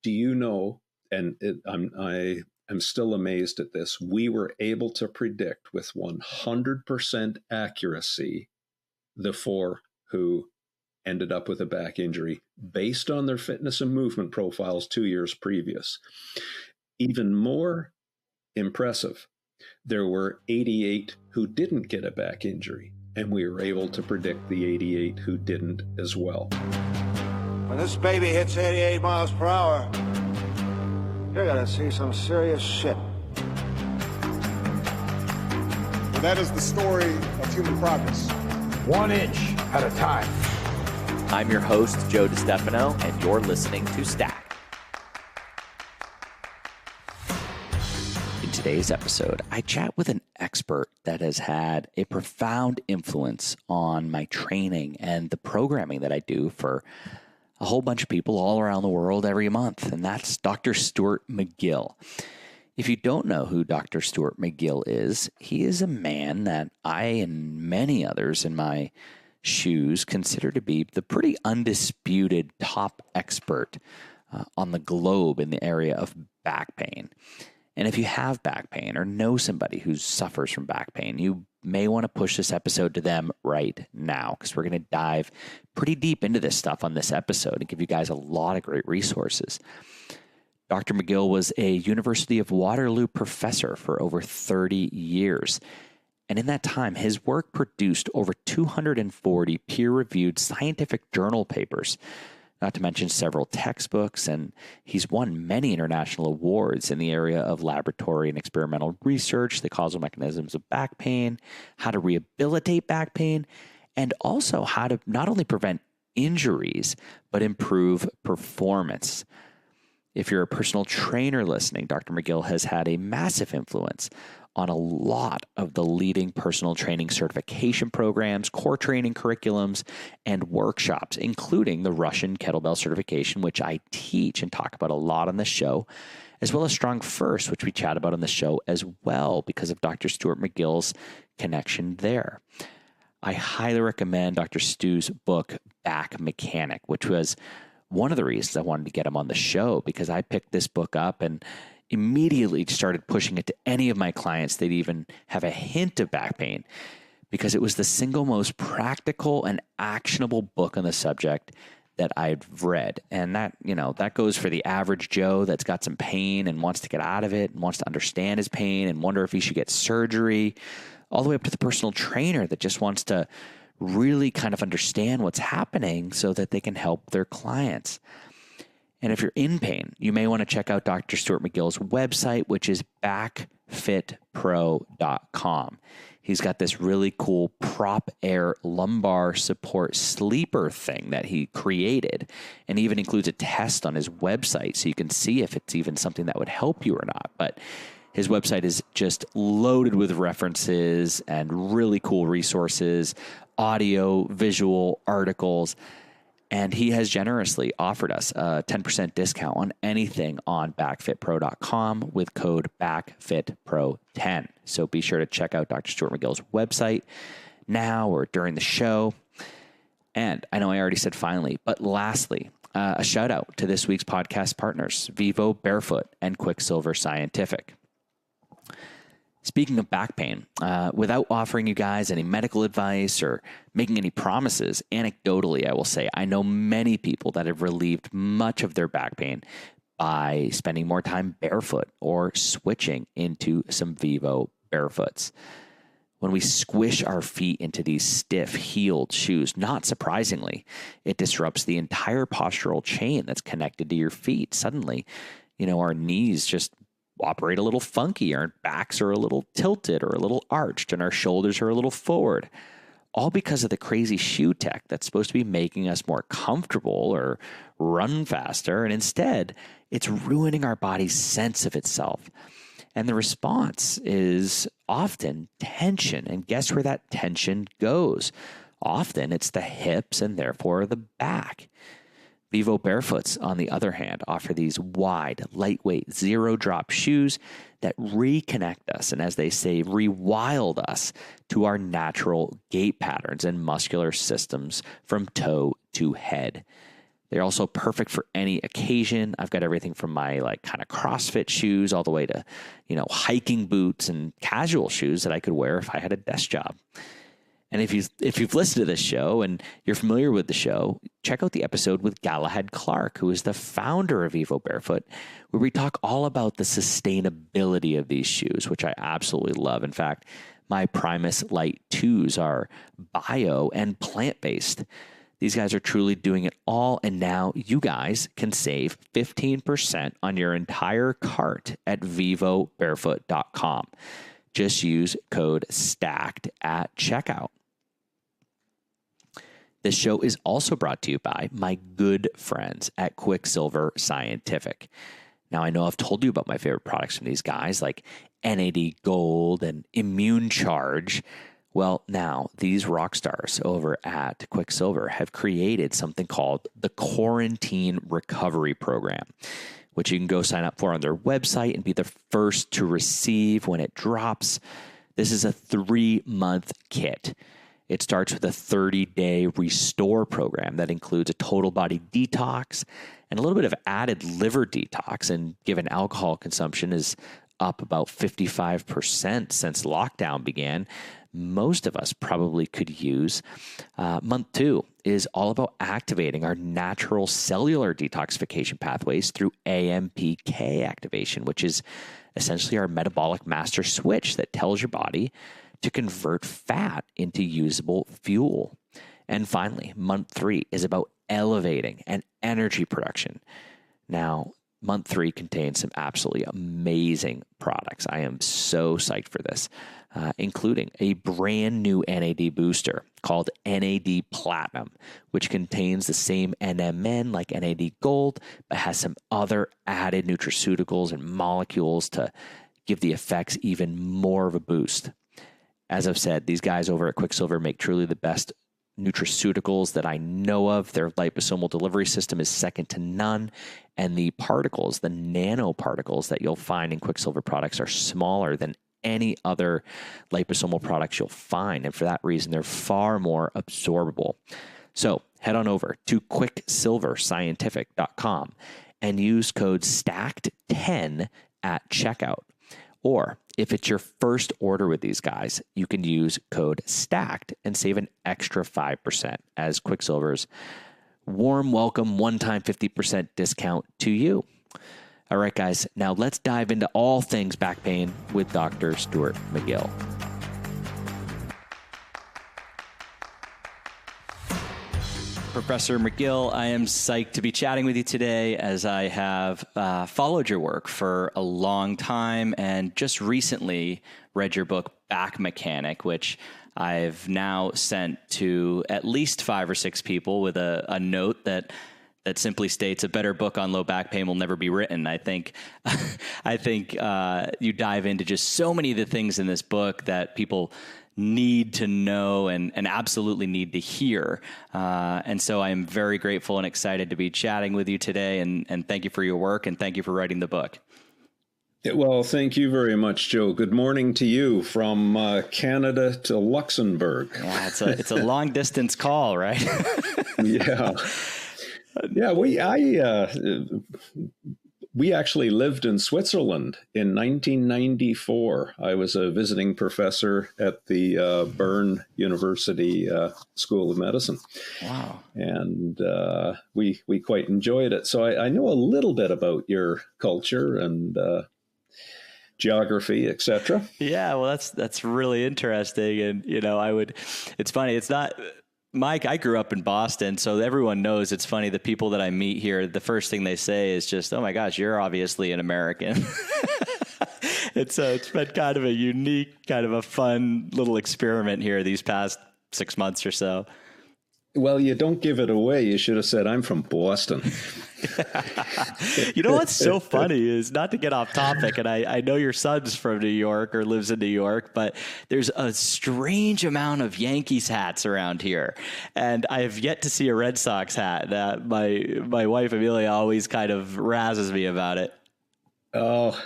Do you know, and I am still amazed at this, we were able to predict with 100% accuracy the 4 who ended up with a back injury based on their fitness and movement profiles 2 years previous. Even more impressive, there were 88 who didn't get a back injury, and we were able to predict the 88 who didn't as well. When this baby hits 88 miles per hour, you're gonna see some serious shit. Well, that is the story of human progress. 1 inch at a time. I'm your host, Joe DiStefano, and you're listening to Stack. In today's episode, I chat with an expert that has had a profound influence on my training and the programming that I do for a whole bunch of people all around the world every month, and that's Dr. Stuart McGill. If you don't know who Dr. Stuart McGill is, he is a man that I and many others in my shoes consider to be the pretty undisputed top expert on the globe in the area of back pain. And if you have back pain or know somebody who suffers from back pain, you may want to push this episode to them right now, because we're going to dive pretty deep into this stuff on this episode and give you guys a lot of great resources. Dr. McGill was a University of Waterloo professor for over 30 years. And in that time, his work produced over 240 peer-reviewed scientific journal papers, not to mention several textbooks, and he's won many international awards in the area of laboratory and experimental research, the causal mechanisms of back pain, how to rehabilitate back pain, and also how to not only prevent injuries, but improve performance. If you're a personal trainer listening, Dr. McGill has had a massive influence on a lot of the leading personal training certification programs, core training curriculums, and workshops, including the Russian kettlebell certification, which I teach and talk about a lot on the show, as well as StrongFit, which we chat about on the show as well because of Dr. Stuart McGill's connection there. I highly recommend Dr. Stu's book, Back Mechanic, which was one of the reasons I wanted to get him on the show, because I picked this book up and immediately started pushing it to any of my clients they'd even have a hint of back pain, because it was the single most practical and actionable book on the subject that I've read. And that goes for the average Joe that's got some pain and wants to get out of it and wants to understand his pain and wonder if he should get surgery, all the way up to the personal trainer that just wants to really kind of understand what's happening so that they can help their clients. And if you're in pain, you may want to check out Dr. Stuart McGill's website, which is backfitpro.com. He's got this really cool prop air lumbar support sleeper thing that he created, and even includes a test on his website so you can see if it's even something that would help you or not. But his website is just loaded with references and really cool resources, audio, visual, articles. And he has generously offered us a 10% discount on anything on backfitpro.com with code BACKFITPRO10. So be sure to check out Dr. Stuart McGill's website now or during the show. And I know I already said finally, but lastly, a shout out to this week's podcast partners, Vivo, Barefoot, and Quicksilver Scientific. Speaking of back pain, without offering you guys any medical advice or making any promises, anecdotally, I will say I know many people that have relieved much of their back pain by spending more time barefoot or switching into some Vivo Barefoots. When we squish our feet into these stiff, heeled shoes, not surprisingly, it disrupts the entire postural chain that's connected to your feet. Suddenly, our knees just operate a little funky, our backs are a little tilted or a little arched, and our shoulders are a little forward, all because of the crazy shoe tech that's supposed to be making us more comfortable or run faster, and instead, it's ruining our body's sense of itself. And the response is often tension, and guess where that tension goes? Often it's the hips and therefore the back. Vivo Barefoots, on the other hand, offer these wide, lightweight, zero-drop shoes that reconnect us and, as they say, rewild us to our natural gait patterns and muscular systems from toe to head. They're also perfect for any occasion. I've got everything from my like kind of CrossFit shoes all the way to, hiking boots and casual shoes that I could wear if I had a desk job. And if you've listened to this show and you're familiar with the show, check out the episode with Galahad Clark, who is the founder of Evo Barefoot, where we talk all about the sustainability of these shoes, which I absolutely love. In fact, my Primus Light 2s are bio and plant-based. These guys are truly doing it all, and now you guys can save 15% on your entire cart at vivobarefoot.com. Just use code STACKED at checkout. This show is also brought to you by my good friends at Quicksilver Scientific. Now, I know I've told you about my favorite products from these guys like NAD Gold and Immune Charge. Well, now these rock stars over at Quicksilver have created something called the Quarantine Recovery Program, which you can go sign up for on their website and be the first to receive when it drops. This is a 3-month kit. It starts with a 30-day restore program that includes a total body detox and a little bit of added liver detox. And given alcohol consumption is up about 55% since lockdown began, most of us probably could use. Month 2 is all about activating our natural cellular detoxification pathways through AMPK activation, which is essentially our metabolic master switch that tells your body to convert fat into usable fuel. And finally, month 3 is about elevating and energy production. Now, month 3 contains some absolutely amazing products. I am so psyched for this, including a brand new NAD booster called NAD Platinum, which contains the same NMN like NAD Gold, but has some other added nutraceuticals and molecules to give the effects even more of a boost. As I've said, these guys over at Quicksilver make truly the best nutraceuticals that I know of. Their liposomal delivery system is second to none. And the particles, the nanoparticles that you'll find in Quicksilver products are smaller than any other liposomal products you'll find. And for that reason, they're far more absorbable. So head on over to quicksilverscientific.com and use code STACKED10 at checkout. Or if it's your first order with these guys, you can use code STACKED and save an extra 5% as Quicksilver's warm welcome one-time 50% discount to you. All right, guys, now let's dive into all things back pain with Dr. Stuart McGill. Professor McGill, I am psyched to be chatting with you today as I have followed your work for a long time and just recently read your book, Back Mechanic, which I've now sent to at least 5 or 6 people with a note that simply states a better book on low back pain will never be written. I think you dive into just so many of the things in this book that people need to know and absolutely need to hear. And so I am very grateful and excited to be chatting with you today. And thank you for your work and thank you for writing the book. Well, thank you very much, Joe. Good morning to you from Canada to Luxembourg. Yeah, it's a long distance call, right? Yeah. Yeah, we actually lived in Switzerland in 1994. I was a visiting professor at the Bern University School of Medicine. Wow. And we quite enjoyed it. So I know a little bit about your culture and geography, etc. Yeah, well, that's really interesting. And, it's funny. It's not... Mike, I grew up in Boston, so everyone knows it's funny. The people that I meet here, the first thing they say is just, oh my gosh, you're obviously an American. It's been kind of a unique, kind of a fun little experiment here these past 6 months or so. Well, you don't give it away. You should have said, I'm from Boston. You know what's so funny is, not to get off topic, and I know your son's from New York or lives in New York, but there's a strange amount of Yankees hats around here. And I have yet to see a Red Sox hat. That my wife, Amelia, always kind of razzes me about it. Oh.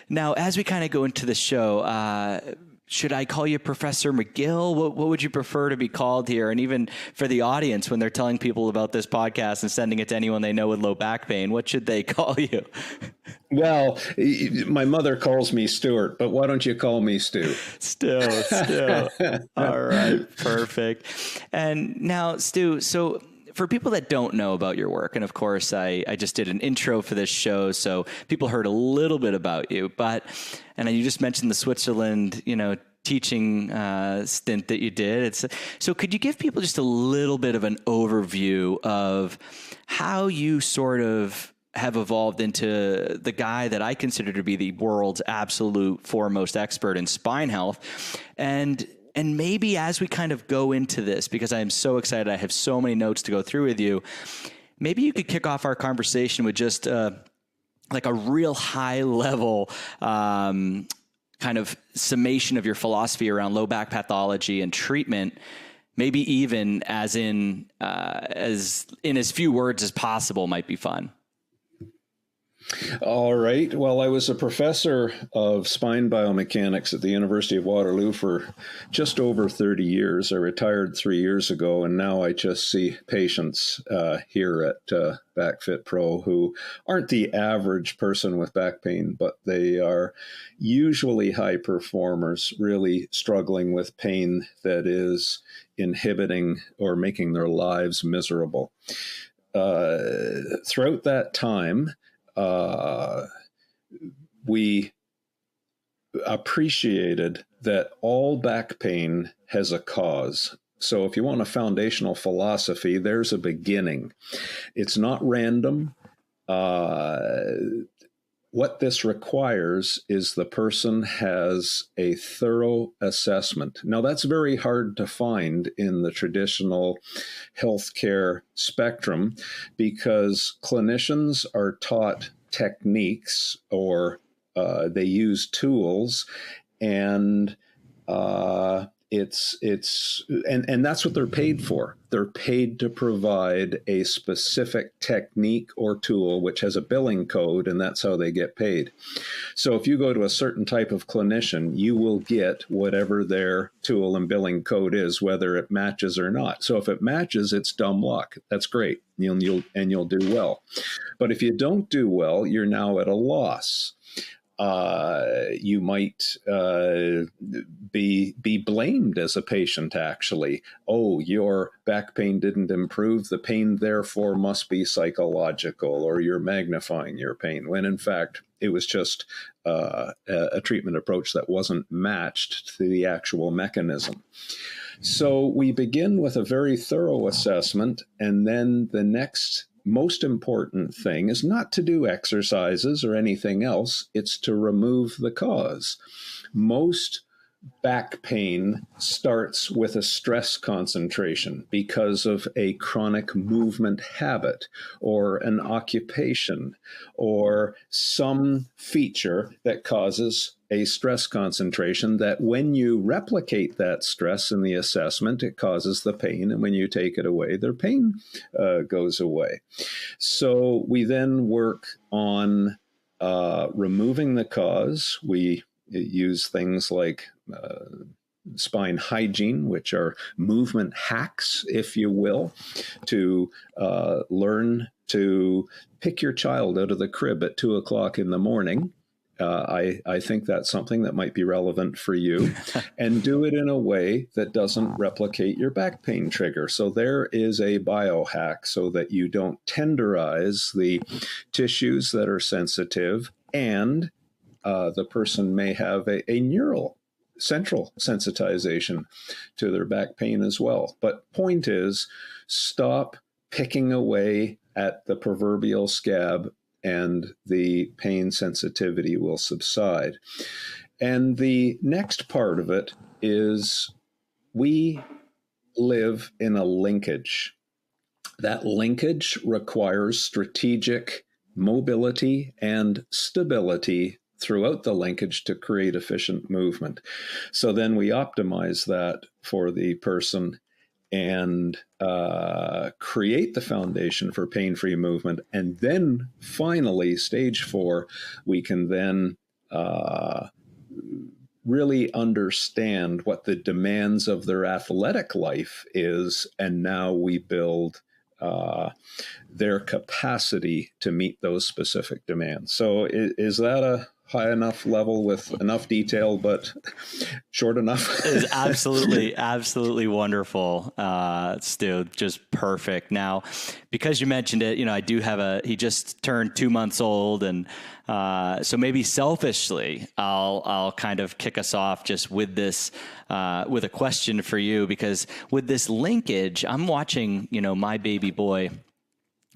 Now, as we kind of go into the show, should I call you Professor McGill? What would you prefer to be called here? And even for the audience, when they're telling people about this podcast and sending it to anyone they know with low back pain, what should they call you? Well, my mother calls me Stuart, but why don't you call me Stu? Stu. All right, perfect. And now, Stu, so for people that don't know about your work, and of course, I just did an intro for this show, so people heard a little bit about you, and you just mentioned the Switzerland, teaching stint that you did. So could you give people just a little bit of an overview of how you sort of have evolved into the guy that I consider to be the world's absolute foremost expert in spine health? And maybe as we kind of go into this, because I am so excited, I have so many notes to go through with you, maybe you could kick off our conversation with just like a real high level kind of summation of your philosophy around low back pathology and treatment, maybe even as in as few words as possible might be fun. All right. Well, I was a professor of spine biomechanics at the University of Waterloo for just over 30 years. I retired 3 years ago, and now I just see patients here at BackFit Pro who aren't the average person with back pain, but they are usually high performers, really struggling with pain that is inhibiting or making their lives miserable. Throughout that time, we appreciated that all back pain has a cause. So if you want a foundational philosophy, there's a beginning. It's not random. What this requires is the person has a thorough assessment. Now, that's very hard to find in the traditional healthcare spectrum because clinicians are taught techniques or they use tools, and and that's what they're paid for. They're paid to provide a specific technique or tool which has a billing code, and that's how they get paid. So if you go to a certain type of clinician, you will get whatever their tool and billing code is, whether it matches or not. So if it matches, it's dumb luck. That's great. You'll do well. But if you don't do well, you're now at a loss. You might be blamed as a patient, actually. Oh, your back pain didn't improve. The pain, therefore, must be psychological, or you're magnifying your pain, when in fact, it was just a treatment approach that wasn't matched to the actual mechanism. So we begin with a very thorough assessment, and then the next most important thing is not to do exercises or anything else. It's to remove the cause. Most back pain starts with a stress concentration because of a chronic movement habit or an occupation or some feature that causes a stress concentration that when you replicate that stress in the assessment, it causes the pain. And when you take it away, their pain goes away. So we then work on removing the cause. We use things like spine hygiene, which are movement hacks, if you will, to learn to pick your child out of the crib at 2 o'clock in the morning. I think that's something that might be relevant for you, and do it in a way that doesn't replicate your back pain trigger. So there is a biohack so that you don't tenderize the tissues that are sensitive, and the person may have a neural central sensitization to their back pain as well. But point is, stop picking away at the proverbial scab and the pain sensitivity will subside. And the next part of it is we live in a linkage. That linkage requires strategic mobility and stability throughout the linkage to create efficient movement. So then we optimize that for the person and create the foundation for pain-free movement. And then finally, stage 4, we can then really understand what the demands of their athletic life is, and now we build their capacity to meet those specific demands. So is that a high enough level with enough detail, but short enough? It is absolutely wonderful, Stu. Just perfect. Now, because you mentioned it, I do have he just turned 2 months old, and so maybe selfishly, I'll kind of kick us off just with this, with a question for you, because with this linkage, I'm watching, my baby boy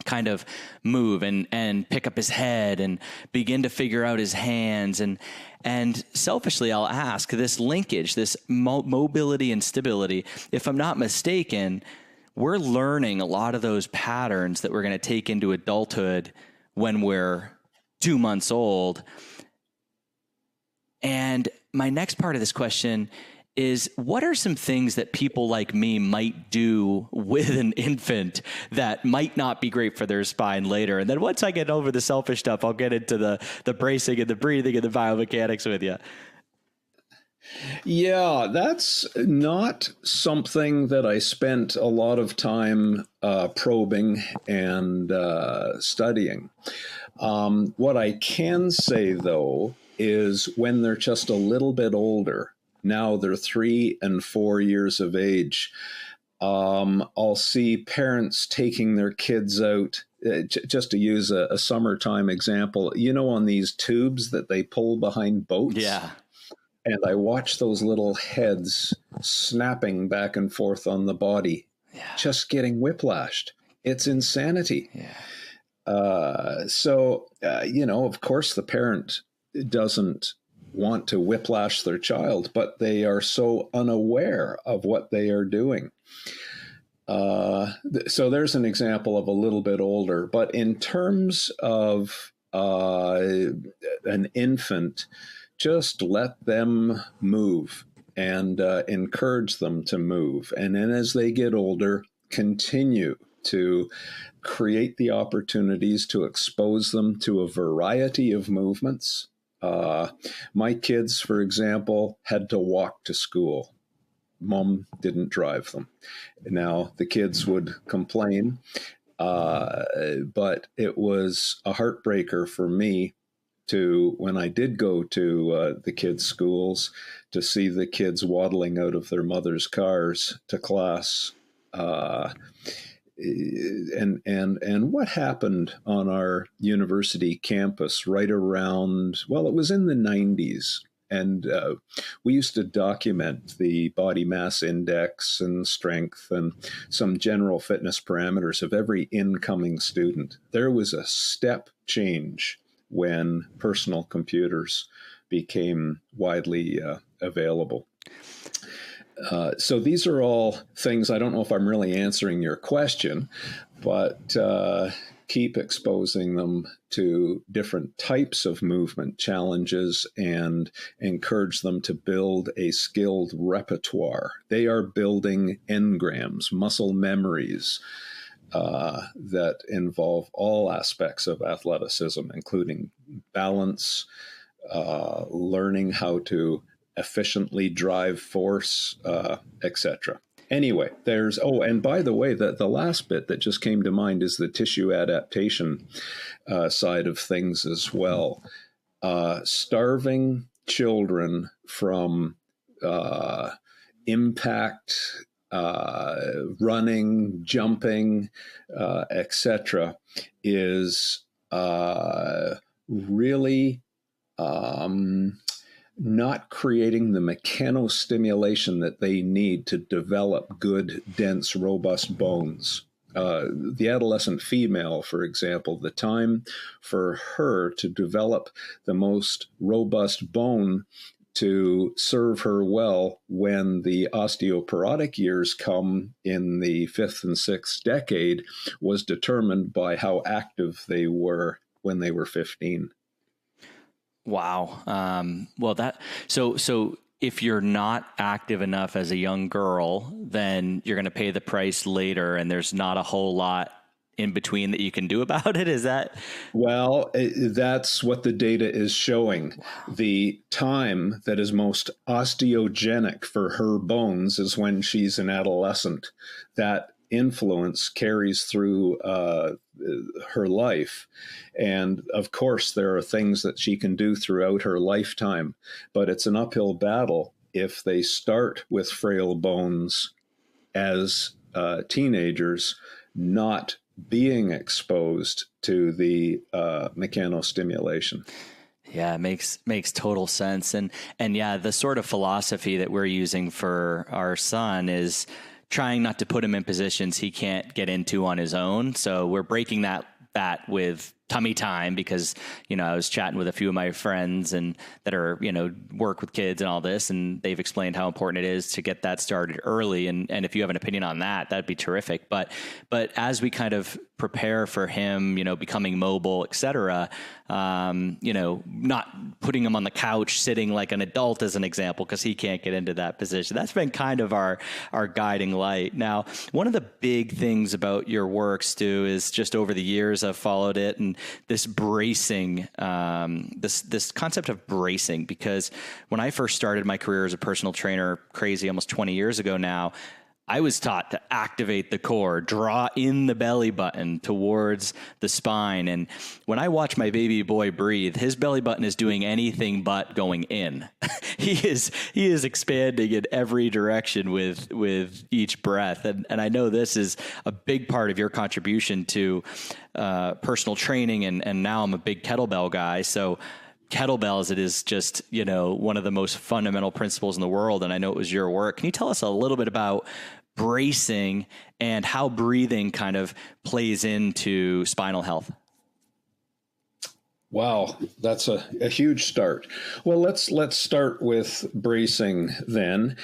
kind of move and pick up his head and begin to figure out his hands. And selfishly, I'll ask, this linkage, this mobility and stability, if I'm not mistaken, we're learning a lot of those patterns that we're going to take into adulthood when we're 2 months old. And my next part of this question is, what are some things that people like me might do with an infant that might not be great for their spine later? And then once I get over the selfish stuff, I'll get into the bracing and the breathing and the biomechanics with you. Yeah, that's not something that I spent a lot of time probing and studying. What I can say, though, is when they're just a little bit older, now they're 3 and 4 years of age, I'll see parents taking their kids out, just to use a summertime example, on these tubes that they pull behind boats. Yeah. And I watch those little heads snapping back and forth on the body, just getting whiplashed. It's insanity. Yeah. So, of course, the parent doesn't want to whiplash their child, but they are so unaware of what they are doing. So there's an example of a little bit older. But in terms of an infant, just let them move and encourage them to move. And then as they get older, continue to create the opportunities to expose them to a variety of movements. My kids, for example, had to walk to school. Mom didn't drive them. Now, the kids would complain, but it was a heartbreaker for me when I did go to the kids' schools, to see the kids waddling out of their mother's cars to class. And what happened on our university campus right around, it was in the 90s. And we used to document the body mass index and strength and some general fitness parameters of every incoming student. There was a step change when personal computers became widely available. So these are all things, I don't know if I'm really answering your question, but keep exposing them to different types of movement challenges and encourage them to build a skilled repertoire. They are building engrams, muscle memories that involve all aspects of athleticism, including balance, learning how to efficiently drive force, etc. Anyway, and by the way, the last bit that just came to mind is the tissue adaptation side of things as well. Starving children from impact, running, jumping, etc., is really not creating the mechanostimulation that they need to develop good, dense, robust bones. The adolescent female, for example, the time for her to develop the most robust bone to serve her well when the osteoporotic years come in the 5th and 6th decade was determined by how active they were when they were 15. Wow. So if you're not active enough as a young girl, then you're going to pay the price later, and there's not a whole lot in between that you can do about it? Is that? Well, that's what the data is showing. The time that is most osteogenic for her bones is when she's an adolescent. That influence carries through her life. And of course, there are things that she can do throughout her lifetime, but it's an uphill battle if they start with frail bones as teenagers, not being exposed to the mechanostimulation. Yeah, it makes total sense. And yeah, the sort of philosophy that we're using for our son is trying not to put him in positions he can't get into on his own. So we're breaking that with tummy time, because, I was chatting with a few of my friends and that are, work with kids and all this, and they've explained how important it is to get that started early. And if you have an opinion on that, that'd be terrific. But as we kind of prepare for him, becoming mobile, et cetera, not putting him on the couch, sitting like an adult as an example, because he can't get into that position. That's been kind of our guiding light. Now, one of the big things about your work, Stu, is just over the years I've followed it, and this bracing, this concept of bracing, because when I first started my career as a personal trainer, crazy, almost 20 years ago now, I was taught to activate the core, draw in the belly button towards the spine. And when I watch my baby boy breathe, his belly button is doing anything but going in. He is expanding in every direction with each breath. And I know this is a big part of your contribution to personal training. And now I'm a big kettlebell guy. So kettlebells, it is just, one of the most fundamental principles in the world. And I know it was your work. Can you tell us a little bit about bracing and how breathing kind of plays into spinal health? Wow, that's a huge start. Well, let's start with bracing then,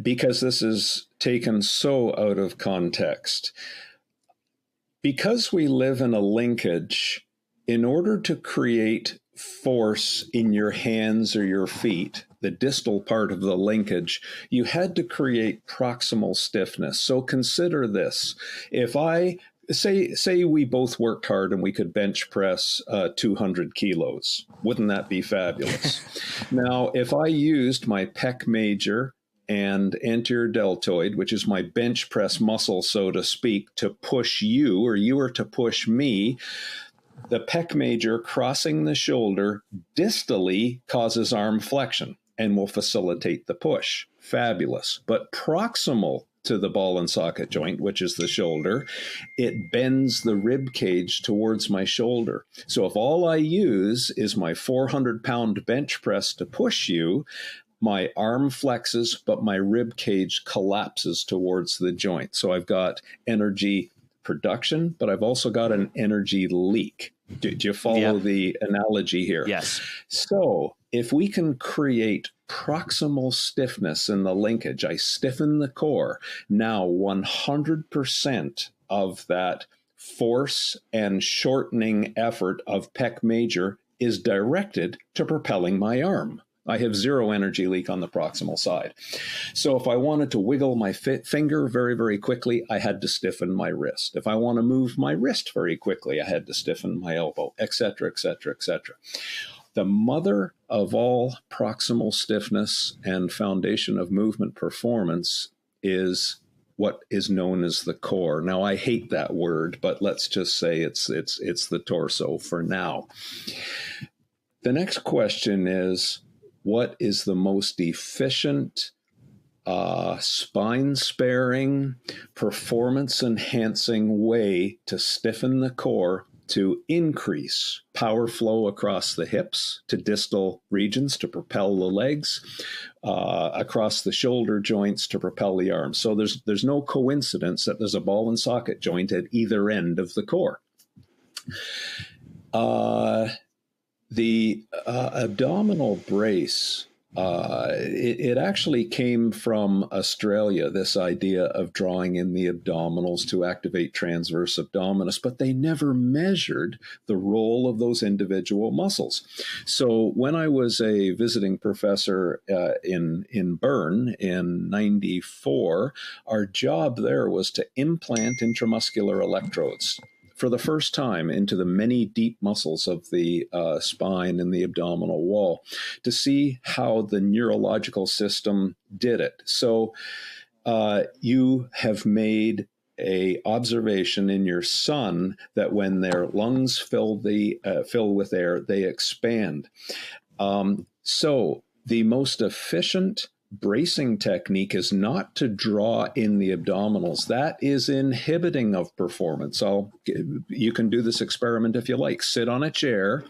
because this is taken so out of context. Because we live in a linkage, in order to create force in your hands or your feet, the distal part of the linkage, you had to create proximal stiffness. So consider this. If I say we both worked hard and we could bench press 200 kilos, wouldn't that be fabulous? Now, if I used my pec major and anterior deltoid, which is my bench press muscle, so to speak, to push you, or you are to push me, the pec major crossing the shoulder distally causes arm flexion and will facilitate the push. Fabulous. But proximal to the ball and socket joint, which is the shoulder, it bends the rib cage towards my shoulder. So if all I use is my 400-pound bench press to push you, my arm flexes, but my rib cage collapses towards the joint. So I've got energy production, but I've also got an energy leak. Do you follow the analogy here? Yes. So if we can create proximal stiffness in the linkage, I stiffen the core. Now 100% of that force and shortening effort of pec major is directed to propelling my arm. I have zero energy leak on the proximal side. So if I wanted to wiggle my finger very, very quickly, I had to stiffen my wrist. If I want to move my wrist very quickly, I had to stiffen my elbow, et cetera, et cetera, et cetera. The mother of all proximal stiffness and foundation of movement performance is what is known as the core. Now, I hate that word, but let's just say it's the torso for now. The next question is, what is the most efficient, spine-sparing, performance-enhancing way to stiffen the core to increase power flow across the hips to distal regions to propel the legs, across the shoulder joints to propel the arms? So there's no coincidence that there's a ball and socket joint at either end of the core. The abdominal brace it actually came from Australia, this idea of drawing in the abdominals to activate transverse abdominis, but they never measured the role of those individual muscles. So when I was a visiting professor in Bern in 94, our job there was to implant intramuscular electrodes for the first time into the many deep muscles of the spine and the abdominal wall to see how the neurological system did it. So you have made a observation in your son that when their lungs fill with air, they expand. So the most efficient bracing technique is not to draw in the abdominals. That is inhibiting of performance. You can do this experiment if you like. Sit on a chair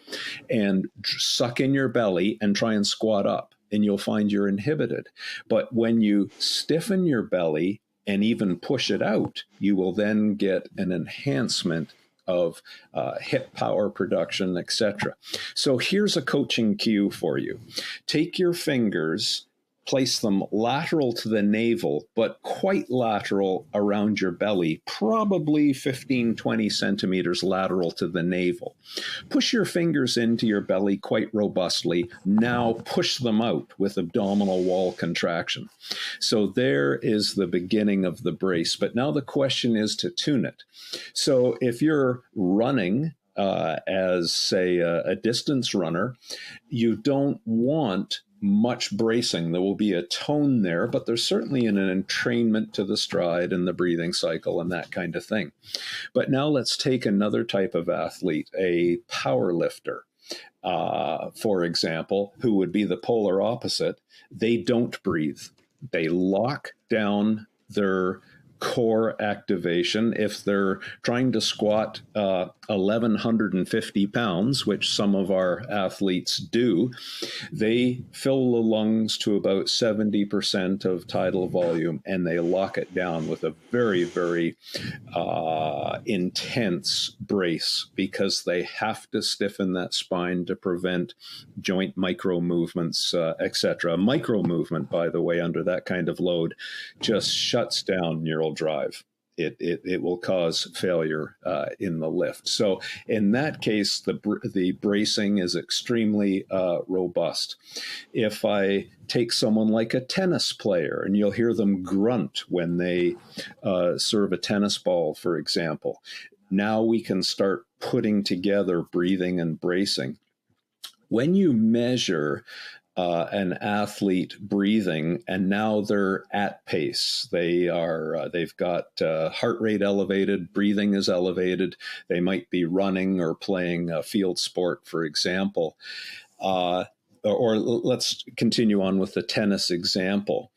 and suck in your belly and try and squat up, and you'll find you're inhibited. But when you stiffen your belly and even push it out, you will then get an enhancement of hip power production, etc. So here's a coaching cue for you. Take your fingers, place them lateral to the navel, but quite lateral around your belly, probably 15, 20 centimeters lateral to the navel. Push your fingers into your belly quite robustly. Now push them out with abdominal wall contraction. So there is the beginning of the brace. But now the question is to tune it. So if you're running, as say a distance runner, you don't want much bracing. There will be a tone there, but there's certainly an entrainment to the stride and the breathing cycle and that kind of thing. But now let's take another type of athlete, a power lifter, for example, who would be the polar opposite. They don't breathe. They lock down their core activation. If they're trying to squat 1,150 pounds, which some of our athletes do, they fill the lungs to about 70% of tidal volume, and they lock it down with a very, very intense brace, because they have to stiffen that spine to prevent joint micro movements, etc. A micro movement, by the way, under that kind of load just shuts down neural drive. It will cause failure in the lift. So in that case, the bracing is extremely robust. If I take someone like a tennis player, and you'll hear them grunt when they serve a tennis ball, for example, now we can start putting together breathing and bracing. When you measure an athlete breathing, and now they're at pace. They've got heart rate elevated, breathing is elevated. They might be running or playing a field sport, for example. Or let's continue on with the tennis example.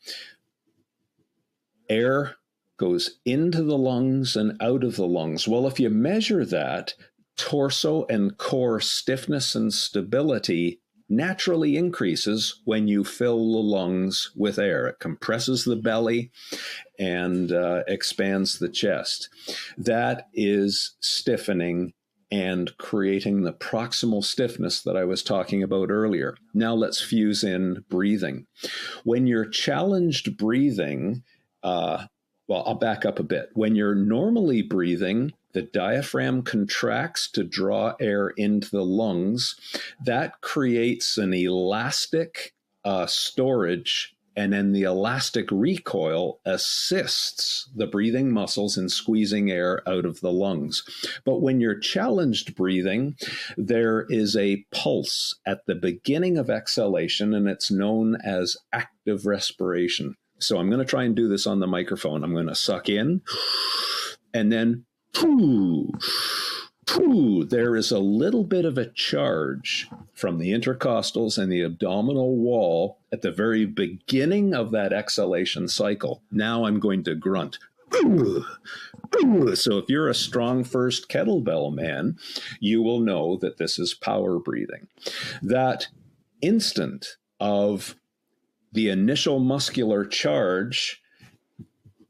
Air goes into the lungs and out of the lungs. Well, if you measure that, torso and core stiffness and stability naturally increases when you fill the lungs with air. It compresses the belly and expands the chest. That is stiffening and creating the proximal stiffness that I was talking about earlier. Now let's fuse in breathing. When you're challenged breathing, well, I'll back up a bit. When you're normally breathing, the diaphragm contracts to draw air into the lungs. That creates an elastic storage, and then the elastic recoil assists the breathing muscles in squeezing air out of the lungs. But when you're challenged breathing, there is a pulse at the beginning of exhalation, and it's known as active respiration. So I'm going to try and do this on the microphone. I'm going to suck in, and then there is a little bit of a charge from the intercostals and the abdominal wall at the very beginning of that exhalation cycle. Now I'm going to grunt. So if you're a strong first kettlebell man, you will know that this is power breathing. That instant of the initial muscular charge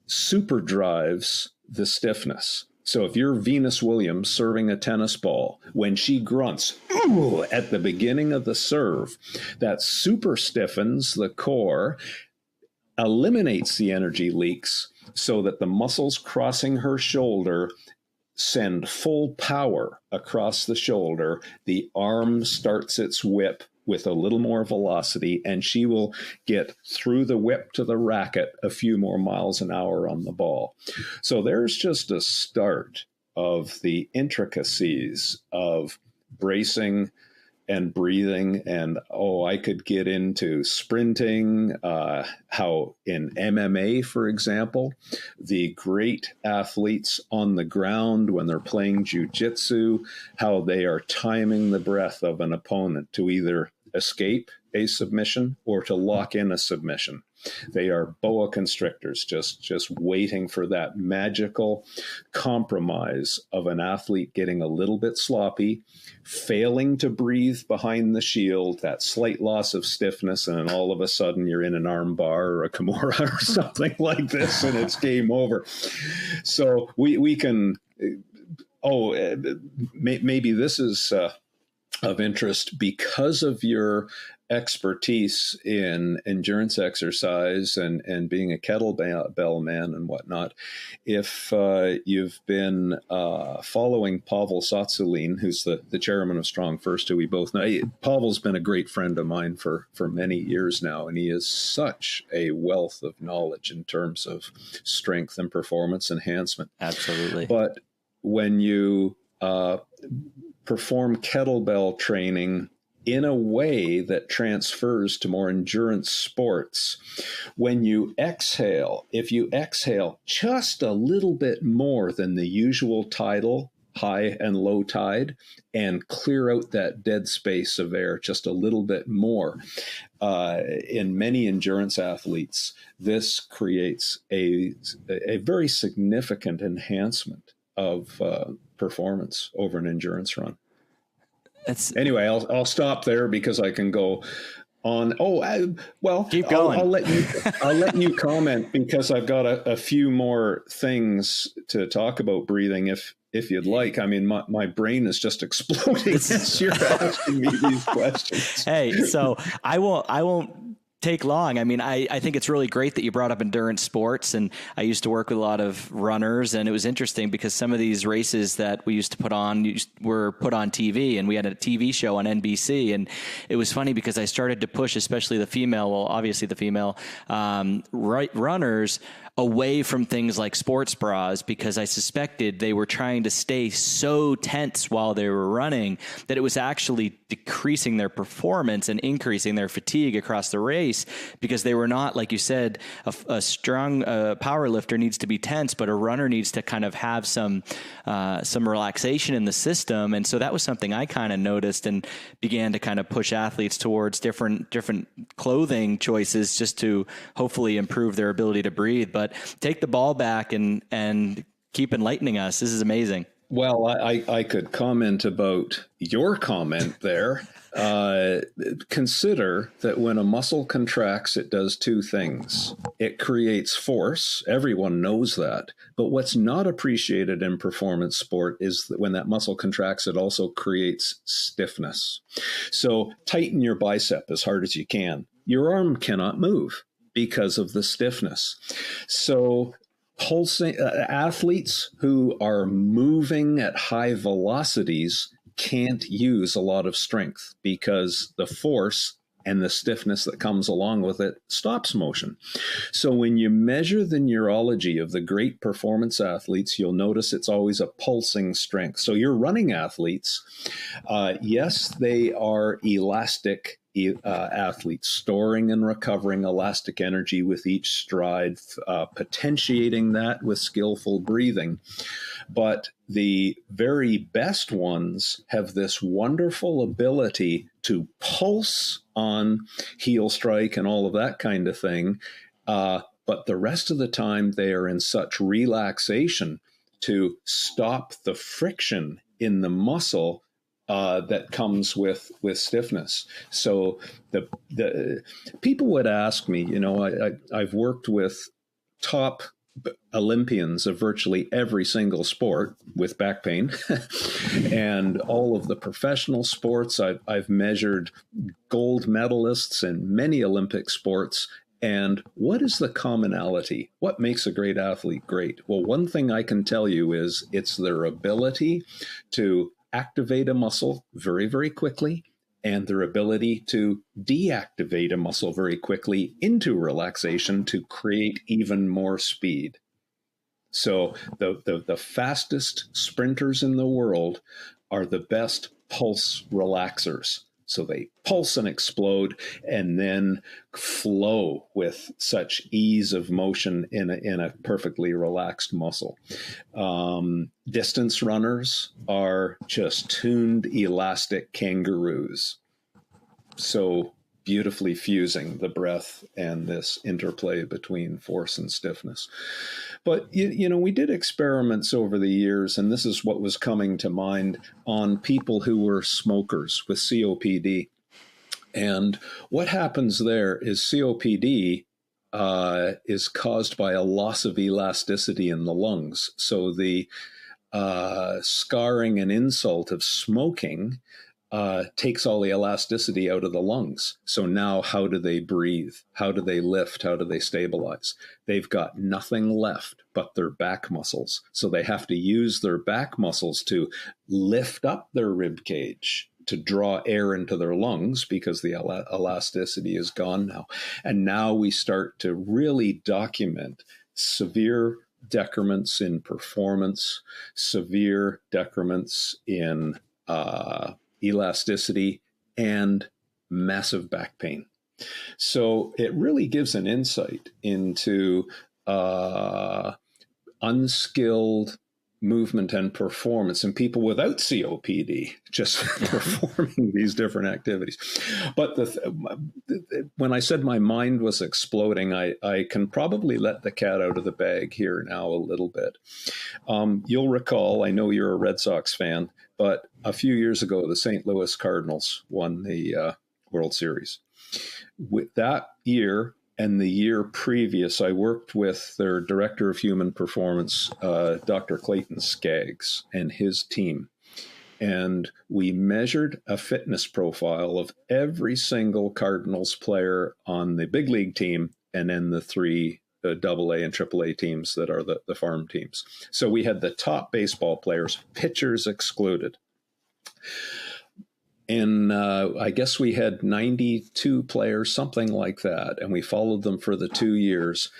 superdrives the stiffness. So if you're Venus Williams serving a tennis ball, when she grunts "ooh" at the beginning of the serve, that super stiffens the core, eliminates the energy leaks so that the muscles crossing her shoulder send full power across the shoulder. The arm starts its whip with a little more velocity, and she will get through the whip to the racket a few more miles an hour on the ball. So there's just a start of the intricacies of bracing and breathing. And I could get into sprinting, how in MMA, for example, the great athletes on the ground when they're playing jiu-jitsu, how they are timing the breath of an opponent to either escape a submission or to lock in a submission. They are boa constrictors, just waiting for that magical compromise of an athlete getting a little bit sloppy, failing to breathe behind the shield, that slight loss of stiffness, and then all of a sudden you're in an arm bar or a Kimura or something like this, and it's game over. So we can, maybe this is of interest because of your expertise in endurance exercise and being a kettlebell man and whatnot. If you've been following Pavel Tsatsouline, who's the chairman of Strong First, who we both know, Pavel's been a great friend of mine for many years now, and he is such a wealth of knowledge in terms of strength and performance enhancement. Absolutely. But when you perform kettlebell training in a way that transfers to more endurance sports, when you exhale, if you exhale just a little bit more than the usual tidal, high and low tide, and clear out that dead space of air just a little bit more, in many endurance athletes, this creates a very significant enhancement of performance over an endurance run. Anyway, I'll stop there because I can go on. Keep going. I'll let you comment because I've got a few more things to talk about breathing if you'd like. I mean, my brain is just exploding as you're asking me these questions. Hey, so I won't take long. I mean, I think it's really great that you brought up endurance sports, and I used to work with a lot of runners, and it was interesting because some of these races that we used to put on were put on TV, and we had a TV show on NBC, and it was funny because I started to push, especially the female runners away from things like sports bras because I suspected they were trying to stay so tense while they were running that it was actually decreasing their performance and increasing their fatigue across the race because they were not, like you said, a strong power lifter needs to be tense, but a runner needs to kind of have some relaxation in the system. And so that was something I kind of noticed and began to kind of push athletes towards different clothing choices just to hopefully improve their ability to breathe. But take the ball back and keep enlightening us. This is amazing. Well, I could comment about your comment there. Consider that when a muscle contracts, it does two things. It creates force. Everyone knows that. But what's not appreciated in performance sport is that when that muscle contracts, it also creates stiffness. So tighten your bicep as hard as you can. Your arm cannot move because of the stiffness. So pulsing athletes who are moving at high velocities can't use a lot of strength because the force and the stiffness that comes along with it stops motion. So when you measure the neurology of the great performance athletes, you'll notice it's always a pulsing strength. So your running athletes, yes, they are elastic athletes, storing and recovering elastic energy with each stride, potentiating that with skillful breathing. But the very best ones have this wonderful ability to pulse on heel strike and all of that kind of thing. But the rest of the time, they are in such relaxation to stop the friction in the muscle that comes with stiffness. So the people would ask me, I've worked with top Olympians of virtually every single sport with back pain and all of the professional sports. I've measured gold medalists in many Olympic sports. And what is the commonality? What makes a great athlete great? Well, one thing I can tell you is it's their ability to activate a muscle very, very quickly, and their ability to deactivate a muscle very quickly into relaxation to create even more speed. So the fastest sprinters in the world are the best pulse relaxers. So they pulse and explode and then flow with such ease of motion in a perfectly relaxed muscle. Distance runners are just tuned, elastic kangaroos. So beautifully fusing the breath and this interplay between force and stiffness. But, we did experiments over the years, and this is what was coming to mind, on people who were smokers with COPD. And what happens there is COPD is caused by a loss of elasticity in the lungs. So the scarring and insult of smoking takes all the elasticity out of the lungs. So now how do they breathe? How do they lift? How do they stabilize? They've got nothing left but their back muscles. So they have to use their back muscles to lift up their rib cage to draw air into their lungs because the elasticity is gone now. And now we start to really document severe decrements in performance, severe decrements in elasticity, and massive back pain. So it really gives an insight into unskilled movement and performance in people without COPD, just performing these different activities. But when I said my mind was exploding, I can probably let the cat out of the bag here now a little bit. You'll recall, I know you're a Red Sox fan, but a few years ago, the St. Louis Cardinals won the World Series. With that year and the year previous, I worked with their director of human performance, Dr. Clayton Skaggs, and his team. And we measured a fitness profile of every single Cardinals player on the big league team and then the three AA and AAA teams that are the farm teams. So we had the top baseball players, pitchers excluded. And I guess we had 92 players, something like that. And we followed them for the 2 years,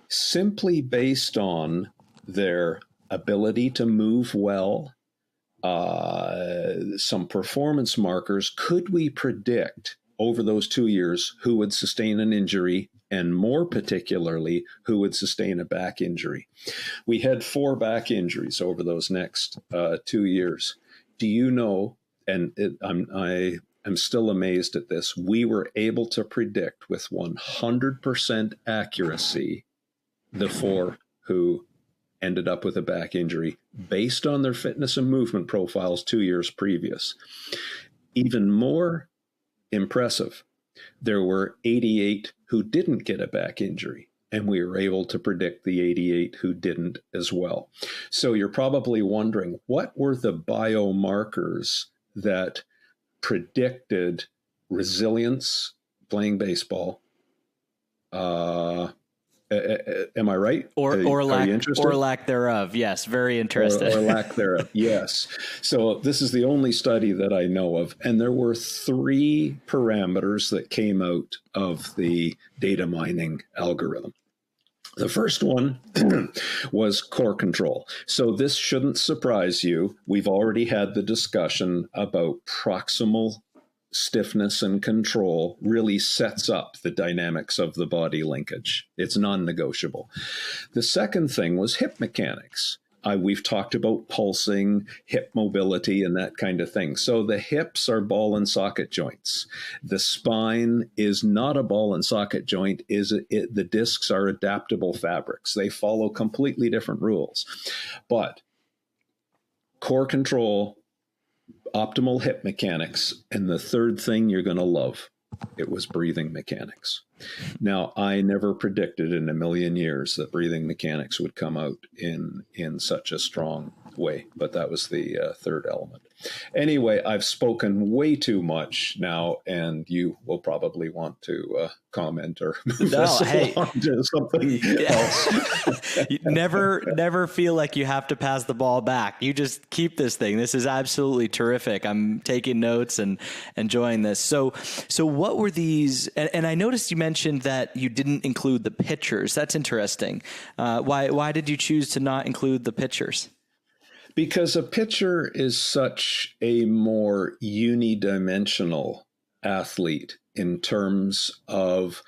simply based on their ability to move well, some performance markers. Could we predict over those 2 years who would sustain an injury, and more particularly, who would sustain a back injury? We had 4 back injuries over those next 2 years. Do you know? And I am still amazed at this. We were able to predict with 100% accuracy the 4 who ended up with a back injury based on their fitness and movement profiles 2 years previous. Even more impressive, there were 88 who didn't get a back injury, and we were able to predict the 88 who didn't as well. So you're probably wondering, what were the biomarkers that predicted resilience playing baseball? Am I right? Or lack thereof. Yes, very interested. Or lack thereof. Yes. So this is the only study that I know of, and there were 3 parameters that came out of the data mining algorithm. The first one was core control. So this shouldn't surprise you. We've already had the discussion about proximal stiffness and control really sets up the dynamics of the body linkage. It's non-negotiable. The second thing was hip mechanics. We've talked about pulsing, hip mobility, and that kind of thing. So the hips are ball and socket joints. The spine is not a ball and socket joint. The discs are adaptable fabrics. They follow completely different rules. But core control, optimal hip mechanics, and the third thing you're going to love, It was breathing mechanics. Now, I never predicted in a million years that breathing mechanics would come out in such a strong way, but that was the third element. Anyway, I've spoken way too much now, and you will probably want to comment or move us along to something else. You never feel like you have to pass the ball back. You just keep this thing. This is absolutely terrific. I'm taking notes and enjoying this. So what were these? And I noticed you mentioned that you didn't include the pitchers. That's interesting. Why did you choose to not include the pitchers? Because a pitcher is such a more unidimensional athlete in terms of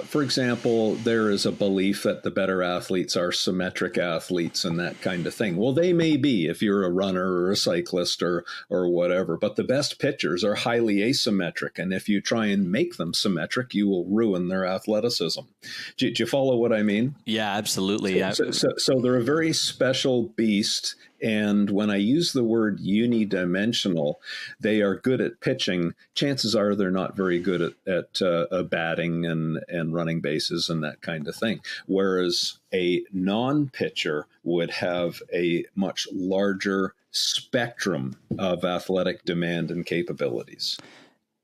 for example, there is a belief that the better athletes are symmetric athletes and that kind of thing. Well, they may be if you're a runner or a cyclist or whatever, but the best pitchers are highly asymmetric. And if you try and make them symmetric, you will ruin their athleticism. Do you follow what I mean? Yeah, absolutely. So they're a very special beast. And when I use the word unidimensional, they are good at pitching. Chances are they're not very good at batting and running bases and that kind of thing. Whereas a non-pitcher would have a much larger spectrum of athletic demand and capabilities.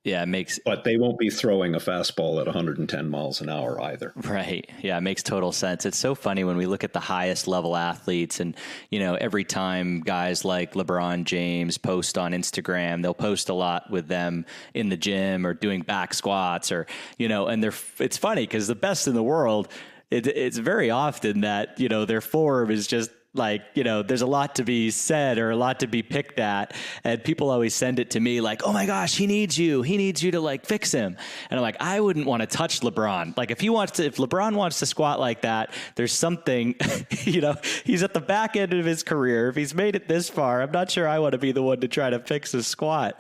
Yeah, but they won't be throwing a fastball at 110 miles an hour either. Right. Yeah, it makes total sense. It's so funny when we look at the highest level athletes and, every time guys like LeBron James post on Instagram, they'll post a lot with them in the gym or doing back squats or, and it's funny because the best in the world, it's very often that, their form is just like, there's a lot to be said or a lot to be picked at. And people always send it to me like, oh my gosh, he needs you to like fix him. And I'm like, I wouldn't want to touch LeBron. Like if LeBron wants to squat like that, there's something, he's at the back end of his career. If he's made it this far, I'm not sure I want to be the one to try to fix his squat.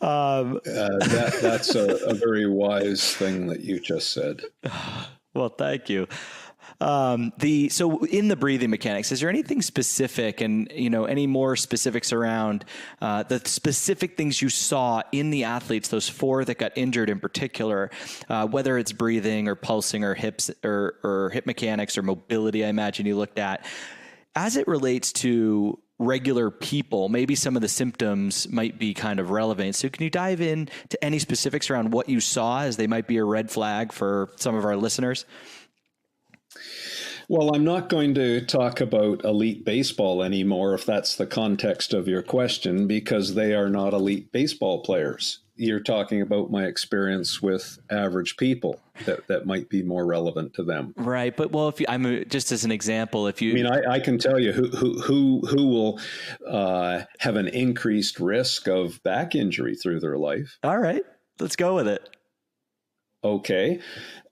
That's a very wise thing that you just said. Well, thank you. So in the breathing mechanics, is there anything specific and, any more specifics around the specific things you saw in the athletes, those 4 that got injured in particular, whether it's breathing or pulsing or hips or hip mechanics or mobility, I imagine you looked at as it relates to regular people, maybe some of the symptoms might be kind of relevant. So can you dive in to any specifics around what you saw as they might be a red flag for some of our listeners? Well, I'm not going to talk about elite baseball anymore, if that's the context of your question, because they are not elite baseball players. You're talking about my experience with average people that might be more relevant to them. Right. But just as an example, I can tell you who will have an increased risk of back injury through their life. All right, let's go with it. Okay.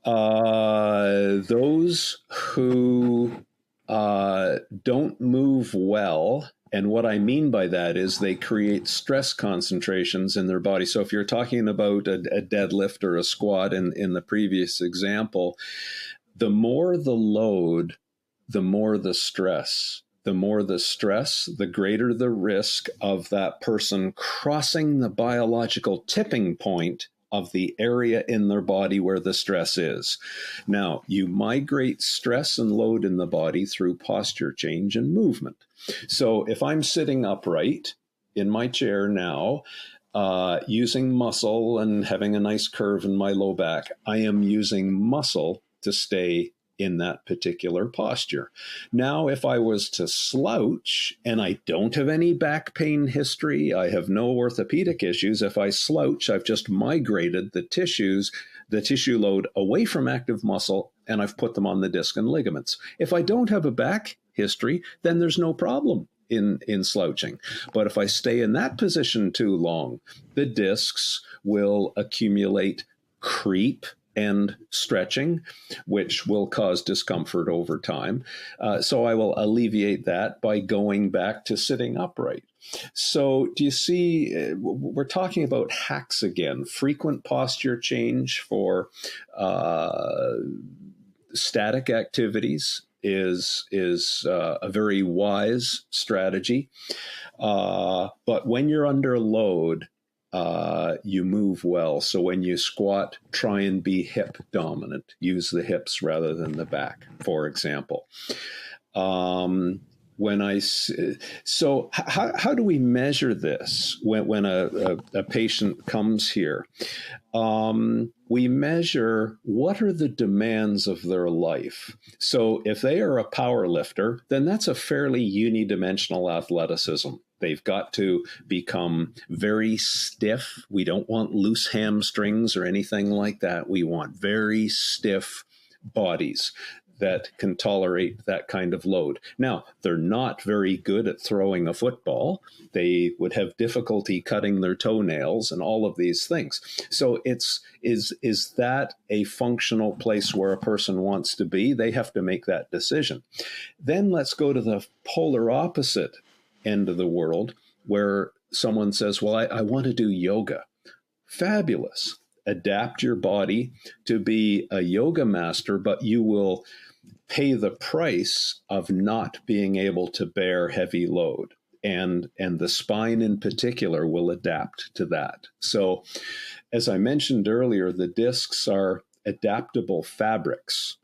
Those who don't move well, and what I mean by that is they create stress concentrations in their body. So if you're talking about a deadlift or a squat in the previous example, the more the load, the more the stress. The more the stress, the greater the risk of that person crossing the biological tipping point of the area in their body where the stress is. Now, you migrate stress and load in the body through posture change and movement. So if I'm sitting upright in my chair now, using muscle and having a nice curve in my low back, I am using muscle to stay in that particular posture. Now, if I was to slouch and I don't have any back pain history, I have no orthopedic issues. If I slouch, I've just migrated the tissue load away from active muscle, and I've put them on the disc and ligaments. If I don't have a back history, then there's no problem in slouching. But if I stay in that position too long, the discs will accumulate creep and stretching, which will cause discomfort over time. So I will alleviate that by going back to sitting upright. So do you see, we're talking about hacks again, frequent posture change for static activities is a very wise strategy. But when you're under load, you move well. So when you squat, try and be hip dominant. Use the hips rather than the back, for example. So how do we measure this when a patient comes here? We measure what are the demands of their life. So if they are a power lifter, then that's a fairly unidimensional athleticism. They've got to become very stiff. We don't want loose hamstrings or anything like that. We want very stiff bodies that can tolerate that kind of load. Now, they're not very good at throwing a football. They would have difficulty cutting their toenails and all of these things. So is that a functional place where a person wants to be? They have to make that decision. Then let's go to the polar opposite end of the world where someone says, well, I want to do yoga. Fabulous. Adapt your body to be a yoga master, but you will pay the price of not being able to bear heavy load. And the spine in particular will adapt to that. So as I mentioned earlier, the discs are adaptable fabrics.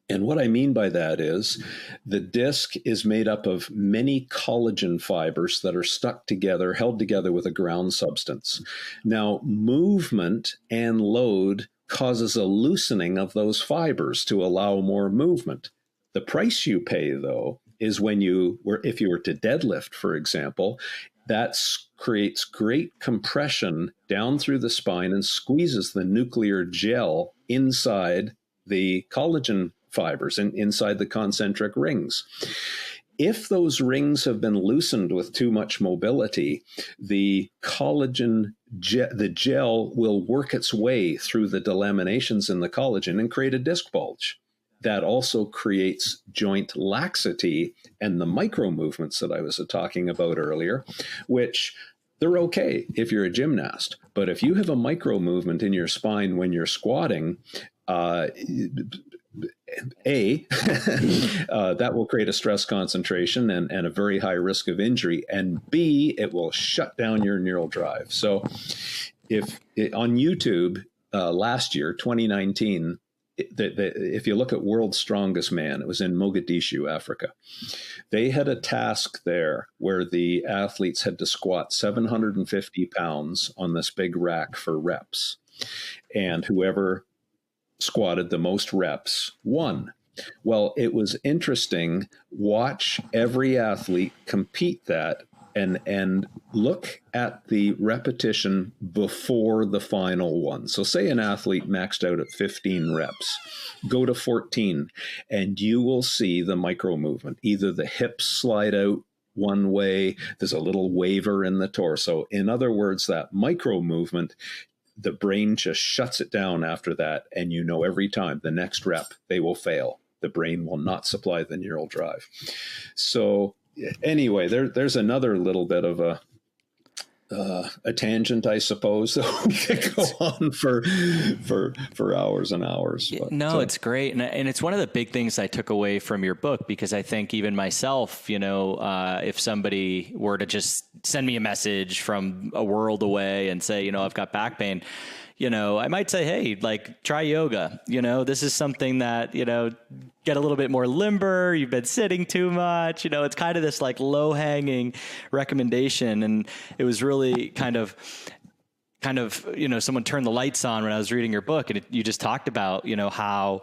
And what I mean by that is the disc is made up of many collagen fibers that are stuck together, held together with a ground substance. Now, movement and load causes a loosening of those fibers to allow more movement. The price you pay, though, is if you were to deadlift, for example, that creates great compression down through the spine and squeezes the nuclear gel inside the collagen fibers and inside the concentric rings. If those rings have been loosened with too much mobility, the collagen, the gel will work its way through the delaminations in the collagen and create a disc bulge. That also creates joint laxity and the micro movements that I was talking about earlier, which they're okay if you're a gymnast. But if you have a micro movement in your spine when you're squatting, that will create a stress concentration and a very high risk of injury. And B, it will shut down your neural drive. So on YouTube last year, 2019, if you look at World's Strongest Man, it was in Mogadishu, Africa. They had a task there where the athletes had to squat 750 pounds on this big rack for reps. And whoever squatted the most reps won. Well, it was interesting. Watch every athlete compete that and look at the repetition before the final one. So say an athlete maxed out at 15 reps, go to 14, and you will see the micro movement. Either the hips slide out one way, there's a little waver in the torso. In other words, that micro movement, the brain just shuts it down after that. And you know every time the next rep, they will fail. The brain will not supply the neural drive. So anyway, there's another little bit of a tangent, I suppose, that we could go on for hours and hours. But, it's great. And it's one of the big things I took away from your book, because I think even myself, if somebody were to just send me a message from a world away and say, I've got back pain, I might say, hey, try yoga. This is something that, get a little bit more limber. You've been sitting too much. It's kind of this low hanging recommendation. And it was really kind of, someone turned the lights on when I was reading your book, and you just talked about, how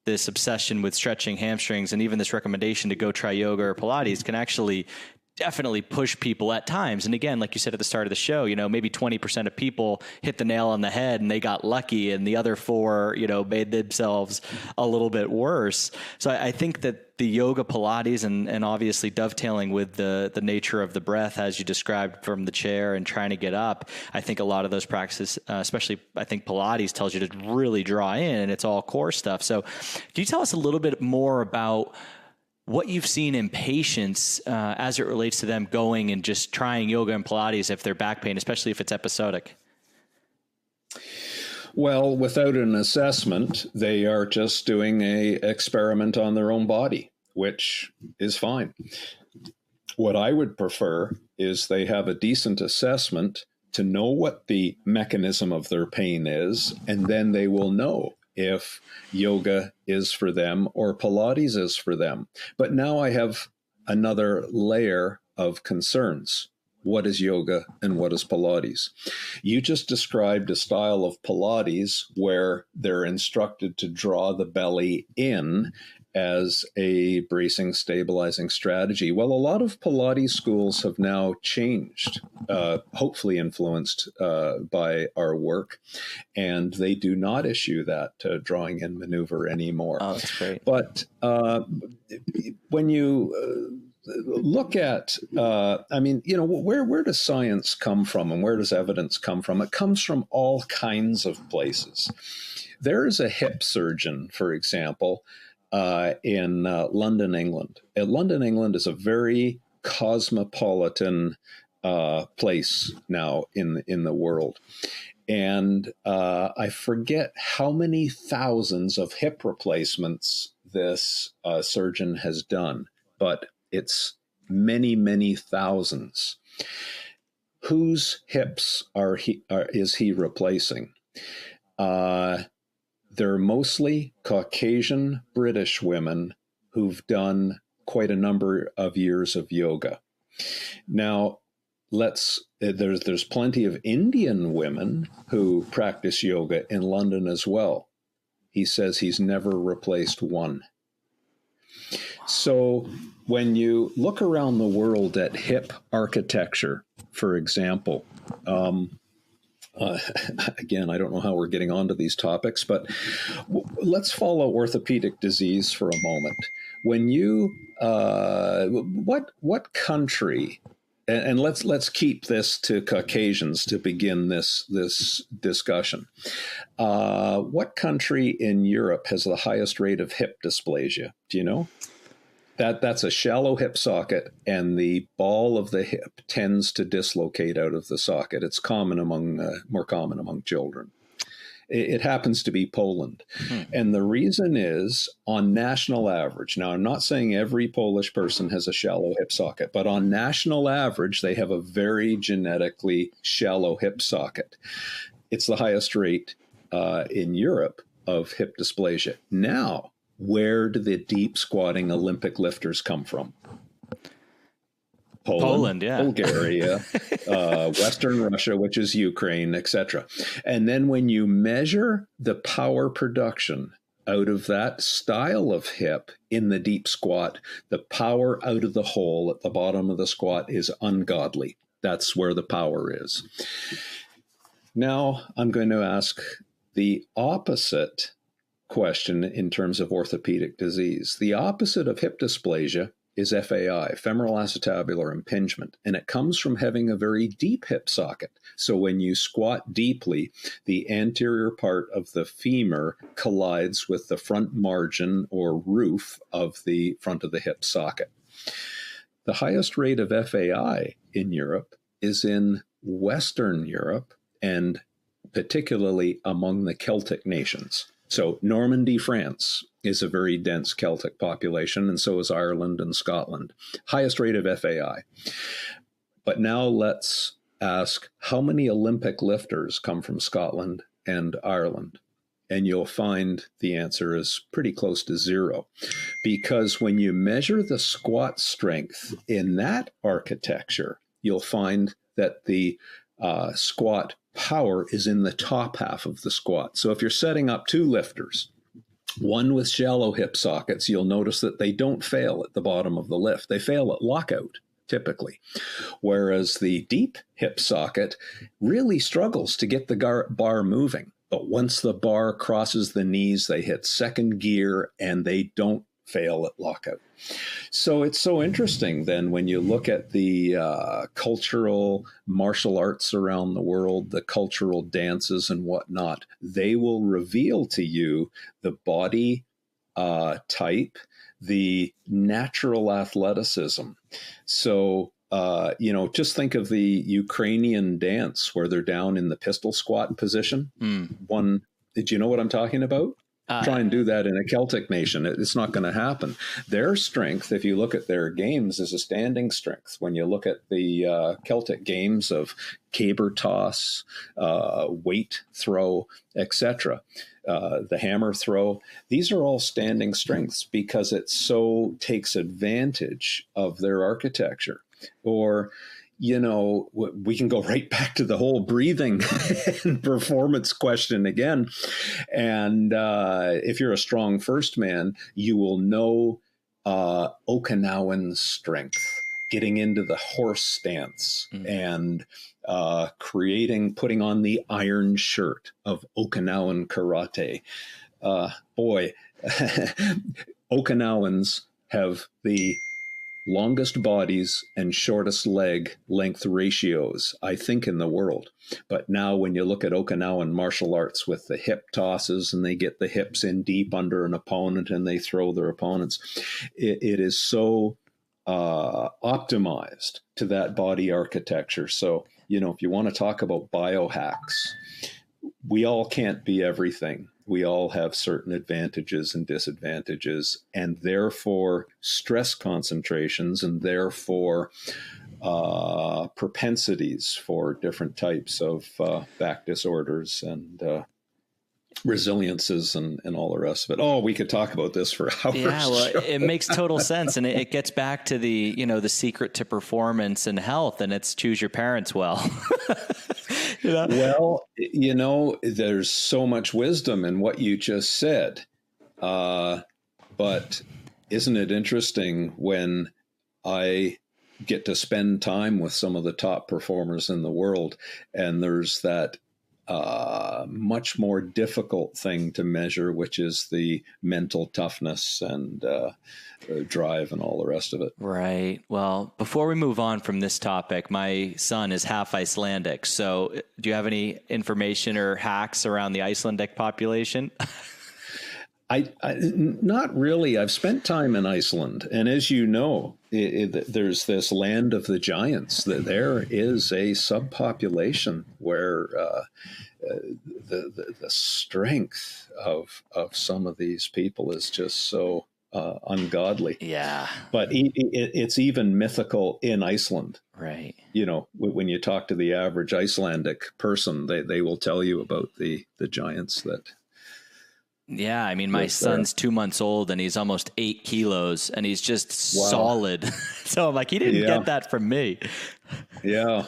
this obsession with stretching hamstrings and even this recommendation to go try yoga or Pilates can actually definitely push people at times. And again, like you said at the start of the show, maybe 20% of people hit the nail on the head and they got lucky, and the other 4, made themselves a little bit worse. So I think that the yoga, Pilates, and obviously dovetailing with the nature of the breath, as you described from the chair and trying to get up, I think a lot of those practices, especially I think Pilates tells you to really draw in, and it's all core stuff. So can you tell us a little bit more about what you've seen in patients as it relates to them going and just trying yoga and Pilates if they're back pain, especially if it's episodic? Well, without an assessment, they are just doing an experiment on their own body, which is fine. What I would prefer is they have a decent assessment to know what the mechanism of their pain is, and then they will know if yoga is for them or Pilates is for them. But now I have another layer of concerns. What is yoga and what is Pilates? You just described a style of Pilates where they're instructed to draw the belly in as a bracing, stabilizing strategy. Well, a lot of Pilates schools have now changed, hopefully influenced by our work, and they do not issue that drawing in maneuver anymore. Oh, that's great. But when you look at, where does science come from and where does evidence come from? It comes from all kinds of places. There is a hip surgeon, for example, in London, England. London, England is a very cosmopolitan place now in the world. And I forget how many thousands of hip replacements this surgeon has done, but it's many, many thousands. Whose hips is he replacing? They're mostly Caucasian British women who've done quite a number of years of yoga. Now, there's plenty of Indian women who practice yoga in London as well. He says he's never replaced one. So when you look around the world at hip architecture, for example, again, I don't know how we're getting onto these topics, but let's follow orthopedic disease for a moment. When you, what country, and let's keep this to Caucasians to begin this discussion. What country in Europe has the highest rate of hip dysplasia? Do you know? That's a shallow hip socket, and the ball of the hip tends to dislocate out of the socket. It's more common among children. It happens to be Poland. And the reason is, on national average, now I'm not saying every Polish person has a shallow hip socket, but on national average, they have a very genetically shallow hip socket. It's the highest rate in Europe of hip dysplasia. Now, where do the deep squatting Olympic lifters come from? Poland, yeah. Bulgaria, Western Russia, which is Ukraine, etc. And then when you measure the power production out of that style of hip in the deep squat, the power out of the hole at the bottom of the squat is ungodly. That's where the power is. Now I'm going to ask the opposite question in terms of orthopedic disease. The opposite of hip dysplasia is FAI, femoral acetabular impingement, and it comes from having a very deep hip socket. So when you squat deeply, the anterior part of the femur collides with the front margin or roof of the front of the hip socket. The highest rate of FAI in Europe is in Western Europe, and particularly among the Celtic nations. So Normandy, France is a very dense Celtic population, and so is Ireland and Scotland. Highest rate of FAI. But now let's ask, how many Olympic lifters come from Scotland and Ireland? And you'll find the answer is pretty close to zero. Because when you measure the squat strength in that architecture, you'll find that the squat power is in the top half of the squat. So if you're setting up two lifters, one with shallow hip sockets, you'll notice that they don't fail at the bottom of the lift. They fail at lockout, typically. Whereas the deep hip socket really struggles to get the bar moving. But once the bar crosses the knees, they hit second gear and they don't fail at lockout. So it's so interesting then when you look at the cultural martial arts around the world, the cultural dances and whatnot, they will reveal to you the body type, the natural athleticism. So, just think of the Ukrainian dance where they're down in the pistol squat position. Did you know what I'm talking about? Try and do that in a Celtic nation. It's not going to happen. Their strength, if you look at their games, is a standing strength. When you look at the Celtic games of caber toss, weight throw, etc., the hammer throw, these are all standing strengths because it so takes advantage of their architecture. Or, you know, we can go right back to the whole breathing and performance question again. And if you're a strong first man, you will know Okinawan strength, getting into the horse stance and putting on the iron shirt of Okinawan karate. Boy, Okinawans have the longest bodies and shortest leg length ratios, I think, in the world. But now when you look at Okinawan martial arts with the hip tosses and they get the hips in deep under an opponent and they throw their opponents, it is so optimized to that body architecture. So, you know, if you want to talk about biohacks, we all can't be everything. We all have certain advantages and disadvantages, and therefore stress concentrations, and therefore propensities for different types of back disorders and resiliences and all the rest of it. Oh, we could talk about this for hours. Yeah, well, it makes total sense. And it gets back to the, you know, the secret to performance and health, and it's choose your parents well. You know? Well, you know, there's so much wisdom in what you just said. But isn't it interesting when I get to spend time with some of the top performers in the world, and there's that much more difficult thing to measure, which is the mental toughness and drive and all the rest of it. Right. Well, before we move on from this topic, my son is half Icelandic. So do you have any information or hacks around the Icelandic population? I not really. I've spent time in Iceland, and as you know, there's this land of the giants. That there is a subpopulation where the strength of some of these people is just so ungodly. Yeah, but it's even mythical in Iceland. Right. You know, when you talk to the average Icelandic person, they will tell you about the giants that. Yeah, I mean, my son's 2 months old and he's almost 8 kilos and he's just solid. So I'm like, he didn't get that from me. Yeah.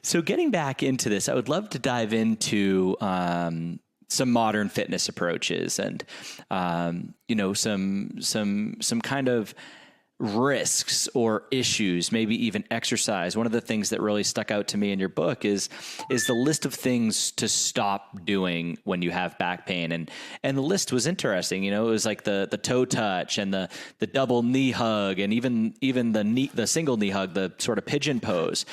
So getting back into this, I would love to dive into some modern fitness approaches and, you know, some kind of risks or issues, maybe even exercise. One of the things that really stuck out to me in your book is the list of things to stop doing when you have back pain. And the list was interesting. You know, it was like the toe touch and the double knee hug and even the single knee hug, the sort of pigeon pose.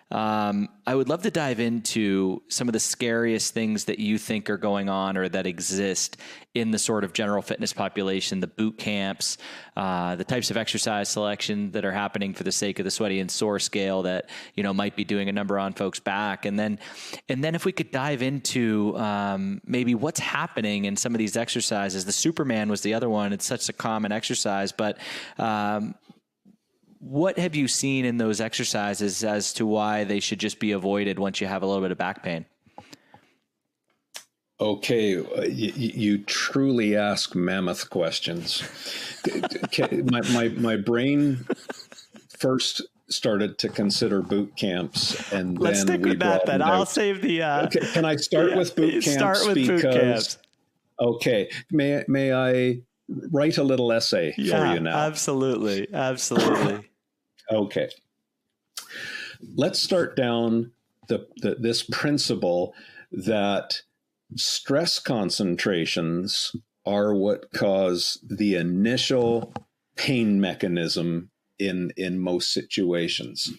I would love to dive into some of the scariest things that you think are going on or that exist in the sort of general fitness population, the boot camps, the types of exercise selection that are happening for the sake of the sweaty and sore scale that, you know, might be doing a number on folks' back. And then if we could dive into maybe what's happening in some of these exercises. The Superman was the other one. It's such a common exercise, but what have you seen in those exercises as to why they should just be avoided once you have a little bit of back pain? Okay, you truly ask mammoth questions. My brain first started to to boot camps, and let's then stick with that. Then I'll save the. Okay, can I start with boot camps? Start with boot camps. Okay, may I write a little essay for you now? Absolutely. Okay. Let's start down this principle that stress concentrations are what cause the initial pain mechanism in most situations.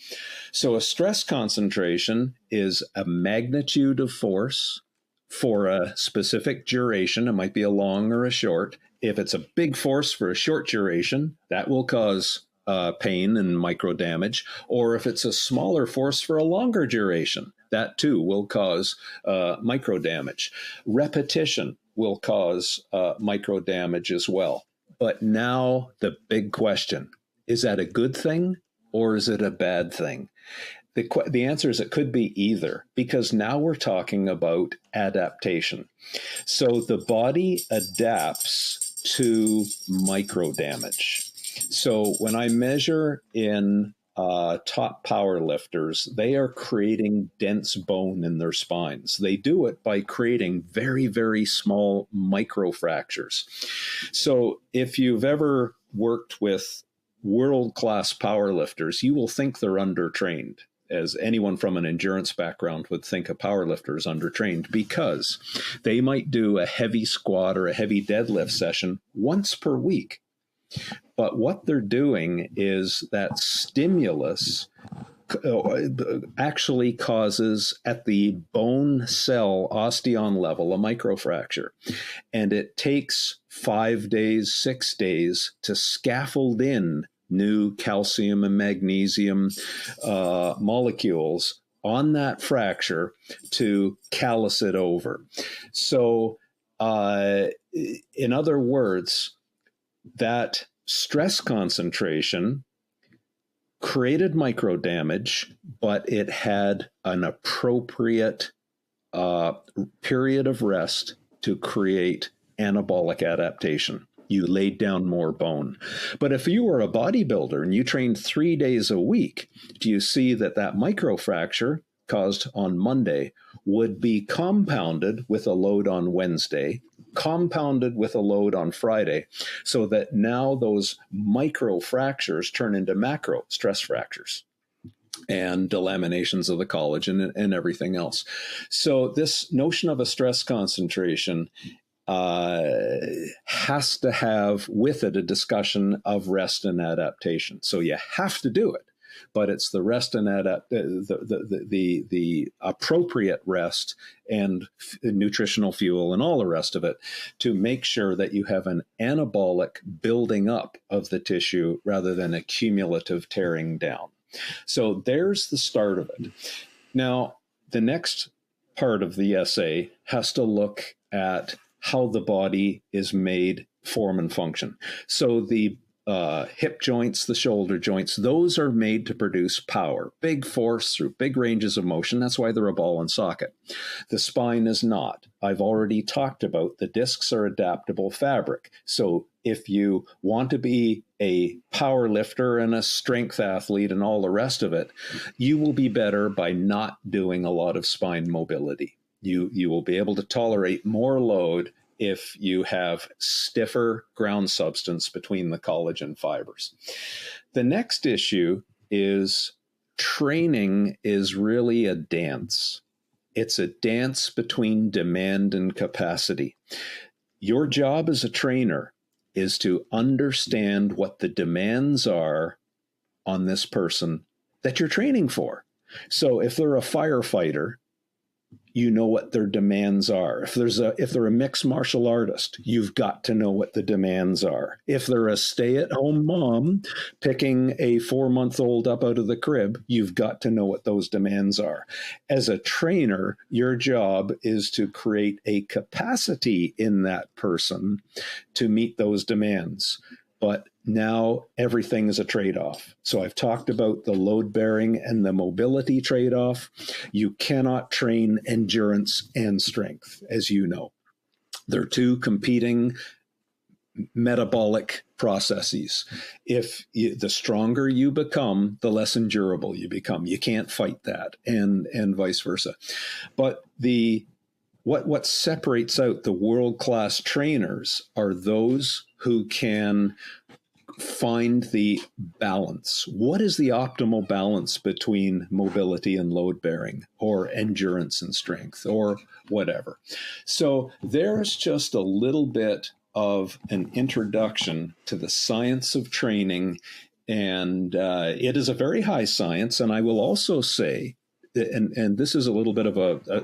So a stress concentration is a magnitude of force for a specific duration. It might be a long or a short. If it's a big force for a short duration, that will cause pain and micro damage. Or if it's a smaller force for a longer duration, that too will cause micro damage. Repetition will cause micro damage as well. But now the big question, is that a good thing or is it a bad thing? The answer is it could be either, because now we're talking about adaptation. So the body adapts to micro damage. So when I measure in top power lifters, they are creating dense bone in their spines. They do it by creating very, very small microfractures. So if you've ever worked with world-class power lifters, you will think they're undertrained, as anyone from an endurance background would think a power lifter is undertrained, because they might do a heavy squat or a heavy deadlift session once per week. But what they're doing is that stimulus actually causes at the bone cell osteon level a microfracture. And it takes 5 days, 6 days to scaffold in new calcium and magnesium molecules on that fracture to callus it over. So in other words, that stress concentration created micro damage, but it had an appropriate period of rest to create anabolic adaptation. You laid down more bone. But if you were a bodybuilder and you trained 3 days a week, do you see that microfracture caused on Monday would be compounded with a load on Wednesday, compounded with a load on Friday, so that now those micro fractures turn into macro stress fractures and delaminations of the collagen and everything else. So this notion of a stress concentration has to have with it a discussion of rest and adaptation. So you have to do it, but it's the rest and the appropriate rest and nutritional fuel and all the rest of it to make sure that you have an anabolic building up of the tissue rather than a cumulative tearing down. So there's the start of it. Now, the next part of the essay has to look at how the body is made, form, and function. So the hip joints, the shoulder joints, those are made to produce power, big force through big ranges of motion. That's why they're a ball and socket. The spine is not. I've already talked about the discs are adaptable fabric. So if you want to be a power lifter and a strength athlete and all the rest of it, you will be better by not doing a lot of spine mobility. You will be able to tolerate more load if you have stiffer ground substance between the collagen fibers. The next issue is training is really a dance. It's a dance between demand and capacity. Your job as a trainer is to understand what the demands are on this person that you're training for. So if they're a firefighter, you know what their demands are. If they're a mixed martial artist, you've got to know what the demands are. If they're a stay-at-home mom picking a 4-month-old up out of the crib, you've got to know what those demands are. As a trainer, your job is to create a capacity in that person to meet those demands. But now everything is a trade-off. So I've talked about the load-bearing and the mobility trade-off. You cannot train endurance and strength, as you know. They're two competing metabolic processes. The stronger you become, the less endurable you become. You can't fight that, and vice versa. But what separates out the world-class trainers are those who can find the balance. What is the optimal balance between mobility and load bearing, or endurance and strength, or whatever? So there's just a little bit of an introduction to the science of training, and it is a very high science. And I will also say, and this is a little bit of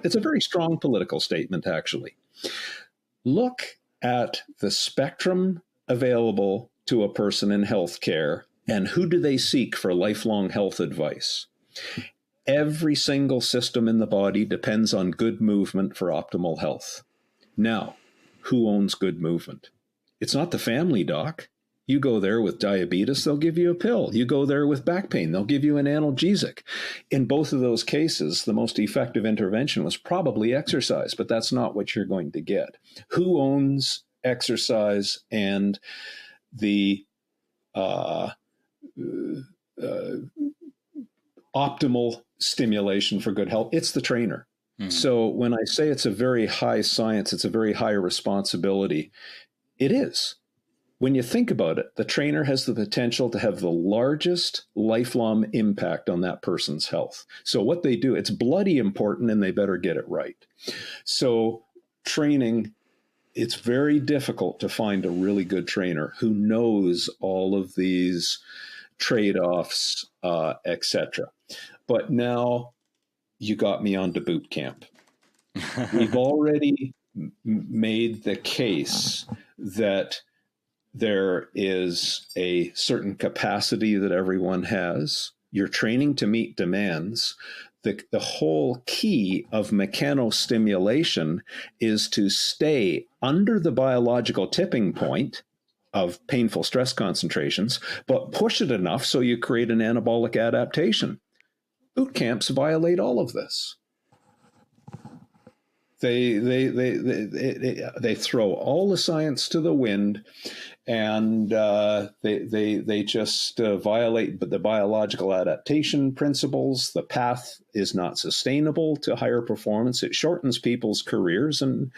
it's a very strong political statement, actually. Look at the spectrum available to a person in healthcare, and who do they seek for lifelong health advice? Every single system in the body depends on good movement for optimal health. Now, who owns good movement. It's not the family doc. You go there with diabetes, they'll give you a pill. You go there with back pain, they'll give you an analgesic. In both of those cases, the most effective intervention was probably exercise, but that's not what you're going to get. Who owns exercise and the optimal stimulation for good health? It's the trainer. Mm-hmm. So when I say it's a very high science, it's a very high responsibility, it is. When you think about it, the trainer has the potential to have the largest lifelong impact on that person's health. So what they do, it's bloody important, and they better get it right. So training, it's very difficult to find a really good trainer who knows all of these trade-offs, etc. But now you got me onto boot camp. We've already made the case that there is a certain capacity that everyone has. You're training to meet demands. The whole key of mechanostimulation is to stay under the biological tipping point of painful stress concentrations, but push it enough so you create an anabolic adaptation. Boot camps violate all of this. They throw all the science to the wind, and they just violate the biological adaptation principles. The path is not sustainable to higher performance. It shortens people's careers, and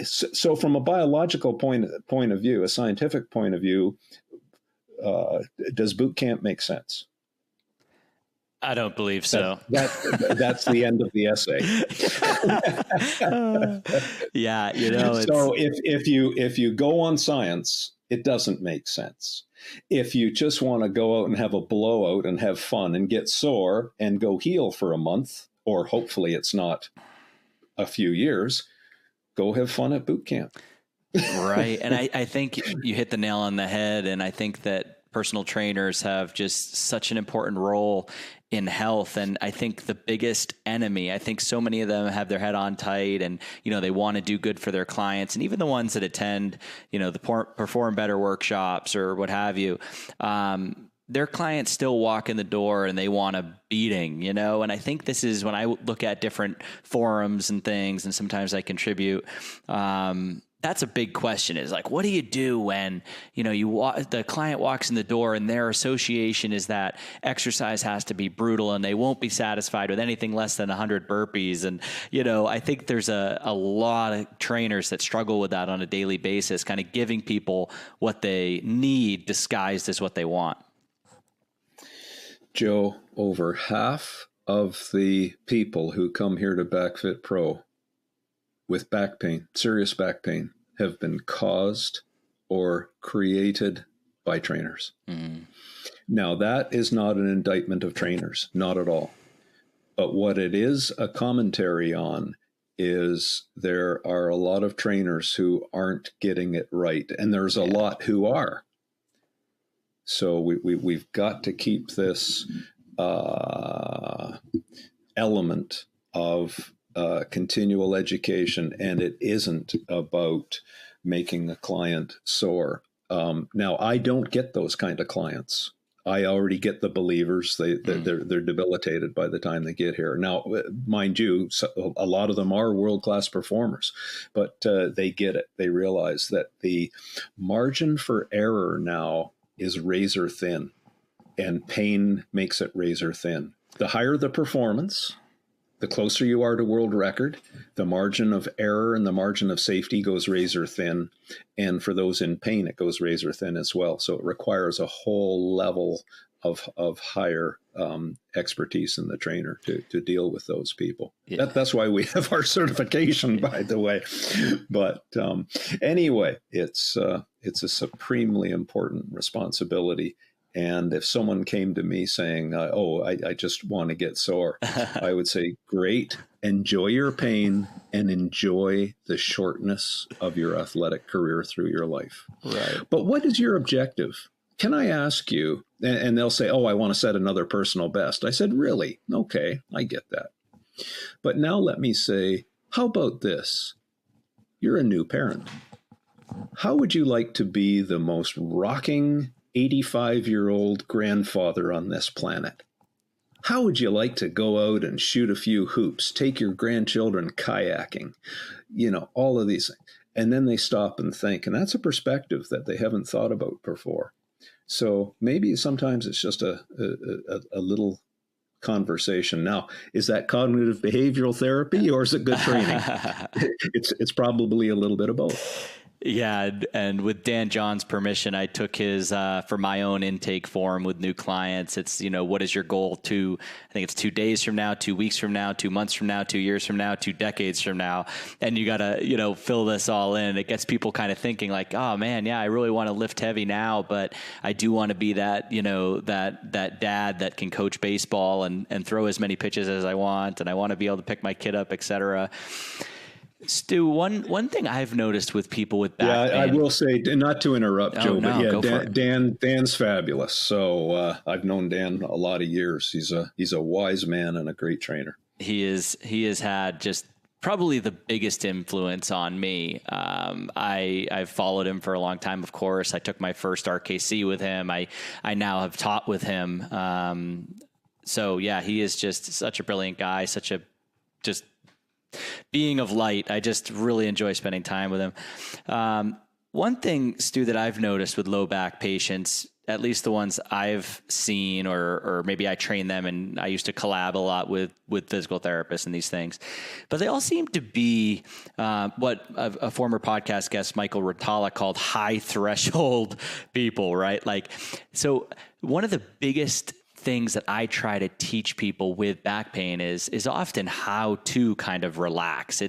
so from a biological point of view, a scientific point of view, does boot camp make sense? I don't believe so. That's the end of the essay. Yeah, So if you go on science, it doesn't make sense. If you just want to go out and have a blowout and have fun and get sore and go heal for a month, or hopefully it's not a few years, go have fun at boot camp. Right. And I think you hit the nail on the head. And I think that personal trainers have just such an important role in health. And I think the biggest enemy, I think so many of them have their head on tight and, they want to do good for their clients. And even the ones that attend, the Perform Better workshops or what have you, their clients still walk in the door and they want a beating, and I think this is when I look at different forums and things, and sometimes I contribute, that's a big question, is like, what do you do when, the client walks in the door and their association is that exercise has to be brutal and they won't be satisfied with anything less than 100 burpees. And, I think there's a lot of trainers that struggle with that on a daily basis, kind of giving people what they need disguised as what they want. Joe, over half of the people who come here to BackFit Pro with back pain, serious back pain, have been caused or created by trainers. Mm. Now, that is not an indictment of trainers, not at all. But what it is a commentary on is there are a lot of trainers who aren't getting it right, and there's a lot who are. So we've got to keep this element of continual education, and it isn't about making a client sore. Now, I don't get those kind of clients. I already get the believers. They're debilitated by the time they get here. Now, mind you, a lot of them are world-class performers, but they get it. They realize that the margin for error now is razor thin, and pain makes it razor thin. The higher the performance, the closer you are to world record, the margin of error and the margin of safety goes razor thin. And for those in pain, it goes razor thin as well. So it requires a whole level of higher expertise in the trainer to deal with those people. Yeah. That's why we have our certification, by the way. But anyway, it's a supremely important responsibility. And if someone came to me saying, I just want to get sore, I would say, great, enjoy your pain and enjoy the shortness of your athletic career through your life. Right. But what is your objective? Can I ask you? And they'll say, I want to set another personal best. I said, really? Okay, I get that. But now let me say, how about this? you're a new parent. How would you like to be the most rocking 85-year-old grandfather on this planet? How would you like to go out and shoot a few hoops, take your grandchildren kayaking, all of these things? And then they stop and think, and that's a perspective that they haven't thought about before. So maybe sometimes it's just a little conversation. Now, is that cognitive behavioral therapy or is it good training? It's probably a little bit of both. Yeah, and with Dan John's permission, I took his for my own intake form with new clients. It's, what is your goal to, I think it's 2 days from now, 2 weeks from now, 2 months from now, 2 years from now, 2 decades from now. And you got to, fill this all in. It gets people kind of thinking like, oh man, yeah, I really want to lift heavy now, but I do want to be that, that dad that can coach baseball and throw as many pitches as I want. And I want to be able to pick my kid up, et cetera. Stu, one thing I've noticed with people with back pain. I will say, not to interrupt, Joe, no, but Dan's fabulous. So I've known Dan a lot of years. He's a wise man and a great trainer. He has had just probably the biggest influence on me. I've followed him for a long time, of course. I took my first RKC with him. I now have taught with him. So yeah, he is just such a brilliant guy, such a just being of light. I just really enjoy spending time with him. One thing, Stu, that I've noticed with low back patients, at least the ones I've seen, or maybe I train them, and I used to collab a lot with physical therapists and these things, but they all seem to be what a former podcast guest, Michael Rotala, called high threshold people, right? Like, so one of the biggest things that I try to teach people with back pain is often how to kind of relax.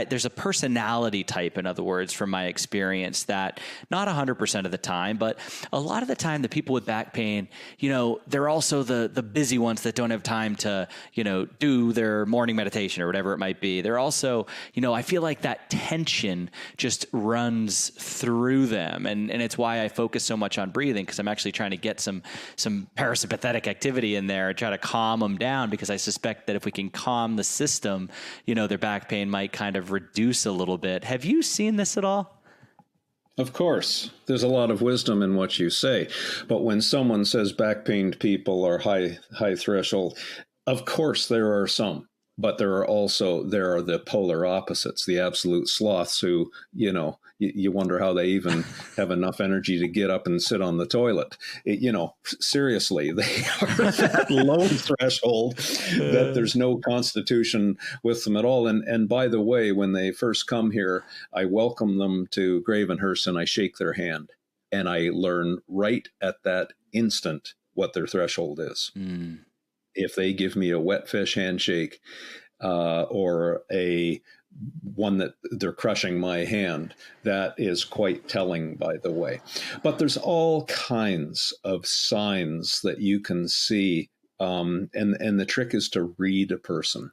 There's a personality type, in other words, from my experience, that not 100% of the time, but a lot of the time, the people with back pain, they're also the busy ones that don't have time to, do their morning meditation or whatever it might be. They're also, I feel like that tension just runs through them. And it's why I focus so much on breathing, because I'm actually trying to get some parasympathetic activity in there, try to calm them down, because I suspect that if we can calm the system, their back pain might kind of reduce a little bit. Have you seen this at all? Of course, there's a lot of wisdom in what you say. But when someone says back pained people are high threshold, of course there are some. But there are the polar opposites, the absolute sloths who, you wonder how they even have enough energy to get up and sit on the toilet. Seriously, they are that low threshold that there's no constitution with them at all. And by the way, when they first come here, I welcome them to Gravenhurst and I shake their hand. And I learn right at that instant what their threshold is. Mm. If they give me a wet fish handshake or a one that they're crushing my hand, that is quite telling, by the way. But there's all kinds of signs that you can see. And the trick is to read a person.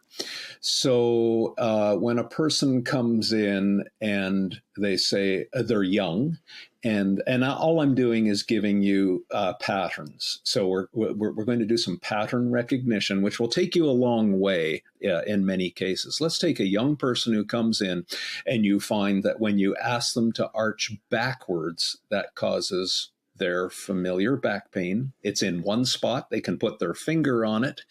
So when a person comes in and they say they're young, and all I'm doing is giving you patterns. So we're going to do some pattern recognition, which will take you a long way in many cases. Let's take a young person who comes in, and you find that when you ask them to arch backwards, that causes their familiar back pain. It's in one spot. They can put their finger on it,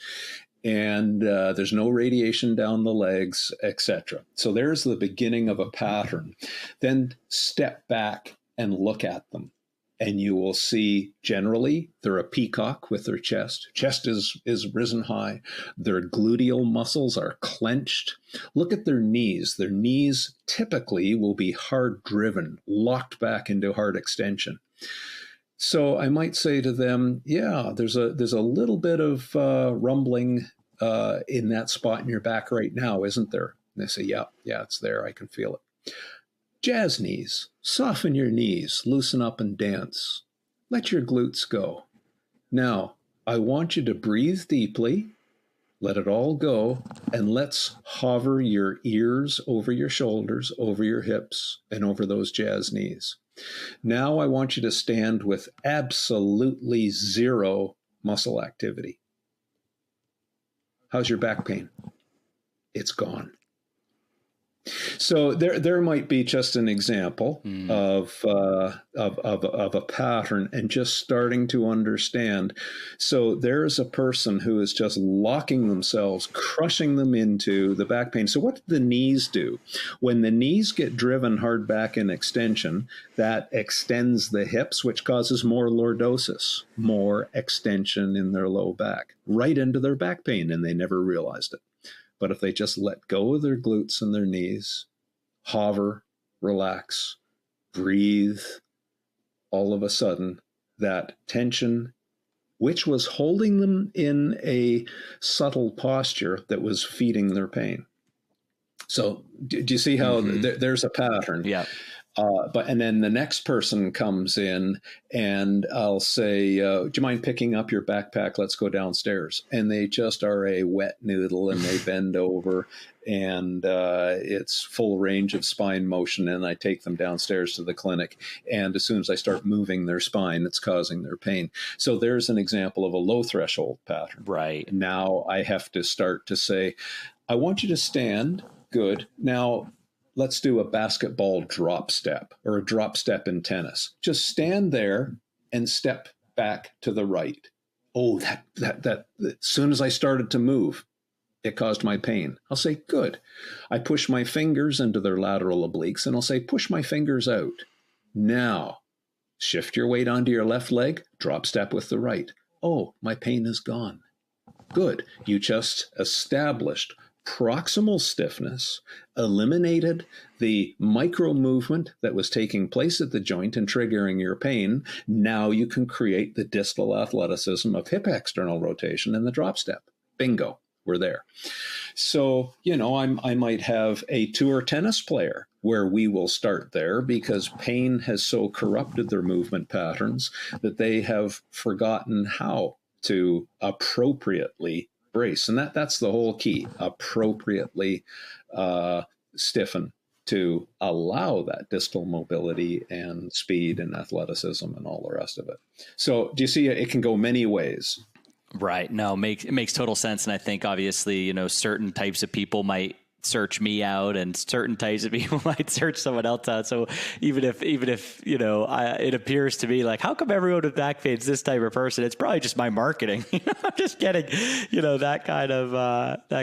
and there's no radiation down the legs, etc. So there's the beginning of a pattern. Then step back and look at them, and you will see generally they're a peacock with their chest. Chest is risen high. Their gluteal muscles are clenched. Look at their knees. Their knees typically will be hard driven, locked back into hard extension. So I might say to them, yeah, there's a little bit of rumbling in that spot in your back right now, isn't there? And they say, yeah, it's there. I can feel it. Jazz knees. Soften your knees. Loosen up and dance. Let your glutes go. Now, I want you to breathe deeply. Let it all go. And let's hover your ears over your shoulders, over your hips, and over those jazz knees. Now I want you to stand with absolutely zero muscle activity. How's your back pain? It's gone. So there might be just an example of a pattern, and just starting to understand. So there's a person who is just locking themselves, crushing them into the back pain. So what do the knees do? When the knees get driven hard back in extension, that extends the hips, which causes more lordosis, more extension in their low back, right into their back pain, and they never realized it. But if they just let go of their glutes and their knees, hover, relax, breathe, all of a sudden, that tension, which was holding them in a subtle posture that was feeding their pain. So do you see how there's a pattern? Yeah. And then the next person comes in and I'll say, do you mind picking up your backpack? Let's go downstairs. And they just are a wet noodle, and they bend over, and it's full range of spine motion. And I take them downstairs to the clinic. And as soon as I start moving their spine, it's causing their pain. So there's an example of a low threshold pattern. Right. Now I have to start to say, I want you to stand. Good. Now, let's do a basketball drop step, or a drop step in tennis. Just stand there and step back to the right. Oh, that as soon as I started to move, it caused my pain. I'll say, good. I push my fingers into their lateral obliques, and I'll say, push my fingers out. Now, shift your weight onto your left leg, drop step with the right. Oh, my pain is gone. Good. You just established proximal stiffness, eliminated the micro movement that was taking place at the joint and triggering your pain. Now you can create the distal athleticism of hip external rotation and the drop step. Bingo, we're there. So, I might have a tour tennis player where we will start there because pain has so corrupted their movement patterns that they have forgotten how to appropriately brace. And that's the whole key, appropriately stiffen to allow that distal mobility and speed and athleticism and all the rest of it. So do you see, it can go many ways. Right. No, it makes total sense. And I think obviously, certain types of people might search me out, and certain types of people might search someone else out. So even if it appears to me like, how come everyone with back pain is this type of person? It's probably just my marketing. I'm just getting, that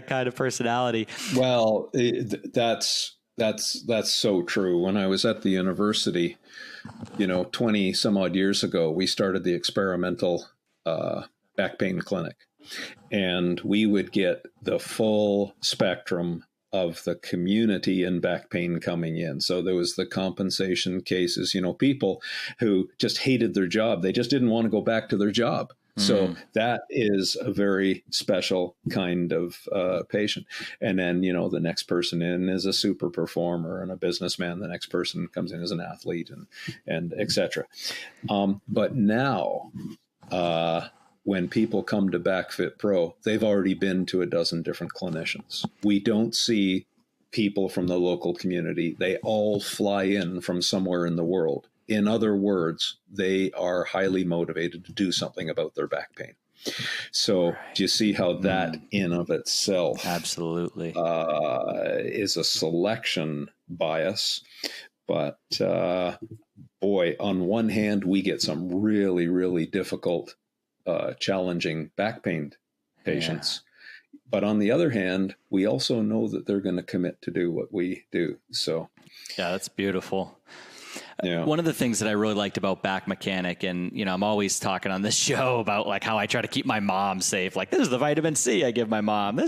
kind of personality. Well, that's so true. When I was at the university, 20 some odd years ago, we started the experimental back pain clinic, and we would get the full spectrum of the community in back pain coming in. So there was the compensation cases, people who just hated their job. They just didn't want to go back to their job. So that is a very special kind of patient. And then, the next person in is a super performer and a businessman. The next person comes in as an athlete and et cetera. But now, when people come to BackFit Pro, they've already been to a dozen different clinicians. We don't see people from the local community. They all fly in from somewhere in the world. In other words, they are highly motivated to do something about their back pain. So do you see how that in of itself absolutely is a selection bias? But boy, on one hand, we get some really, really difficult challenging back pain patients. Yeah. But on the other hand, we also know that they're going to commit to do what we do. So, yeah, that's beautiful. Yeah. One of the things that I really liked about Back Mechanic, and, I'm always talking on this show about like how I try to keep my mom safe. Like, this is the vitamin C I give my mom.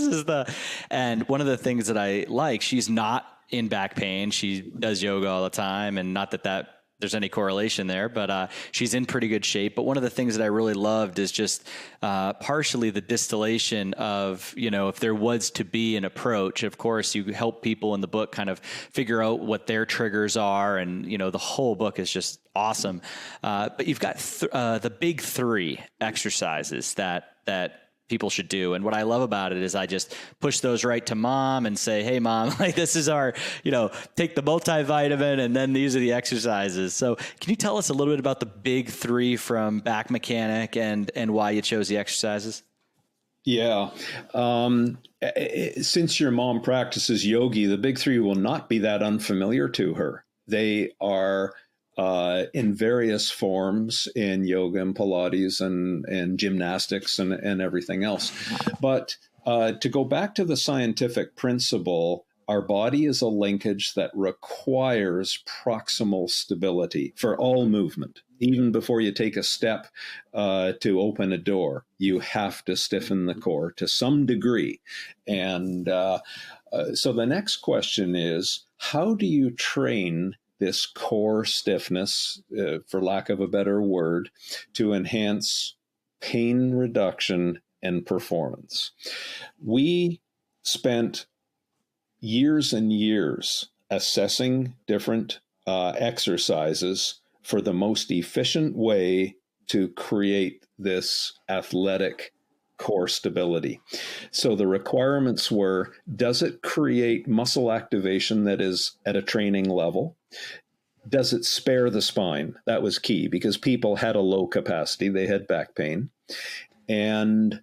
And one of the things that I like, she's not in back pain. She does yoga all the time, and not that there's any correlation there, but she's in pretty good shape. But one of the things that I really loved is just partially the distillation of, if there was to be an approach. Of course, you help people in the book kind of figure out what their triggers are. And, the whole book is just awesome. But you've got the big three exercises that people should do. And what I love about it is I just push those right to mom and say, hey, mom, like this is our, take the multivitamin, and then these are the exercises. So can you tell us a little bit about the big three from Back Mechanic and why you chose the exercises? Yeah. Since your mom practices yogi, the big three will not be that unfamiliar to her. They are in various forms in yoga and Pilates and gymnastics and everything else. But to go back to the scientific principle, our body is a linkage that requires proximal stability for all movement. Even before you take a step to open a door, you have to stiffen the core to some degree. And so the next question is, how do you train this core stiffness, for lack of a better word, to enhance pain reduction and performance? We spent years and years assessing different exercises for the most efficient way to create this athletic core stability. So the requirements were, does it create muscle activation that is at a training level? Does it spare the spine? That was key because people had a low capacity. They had back pain. And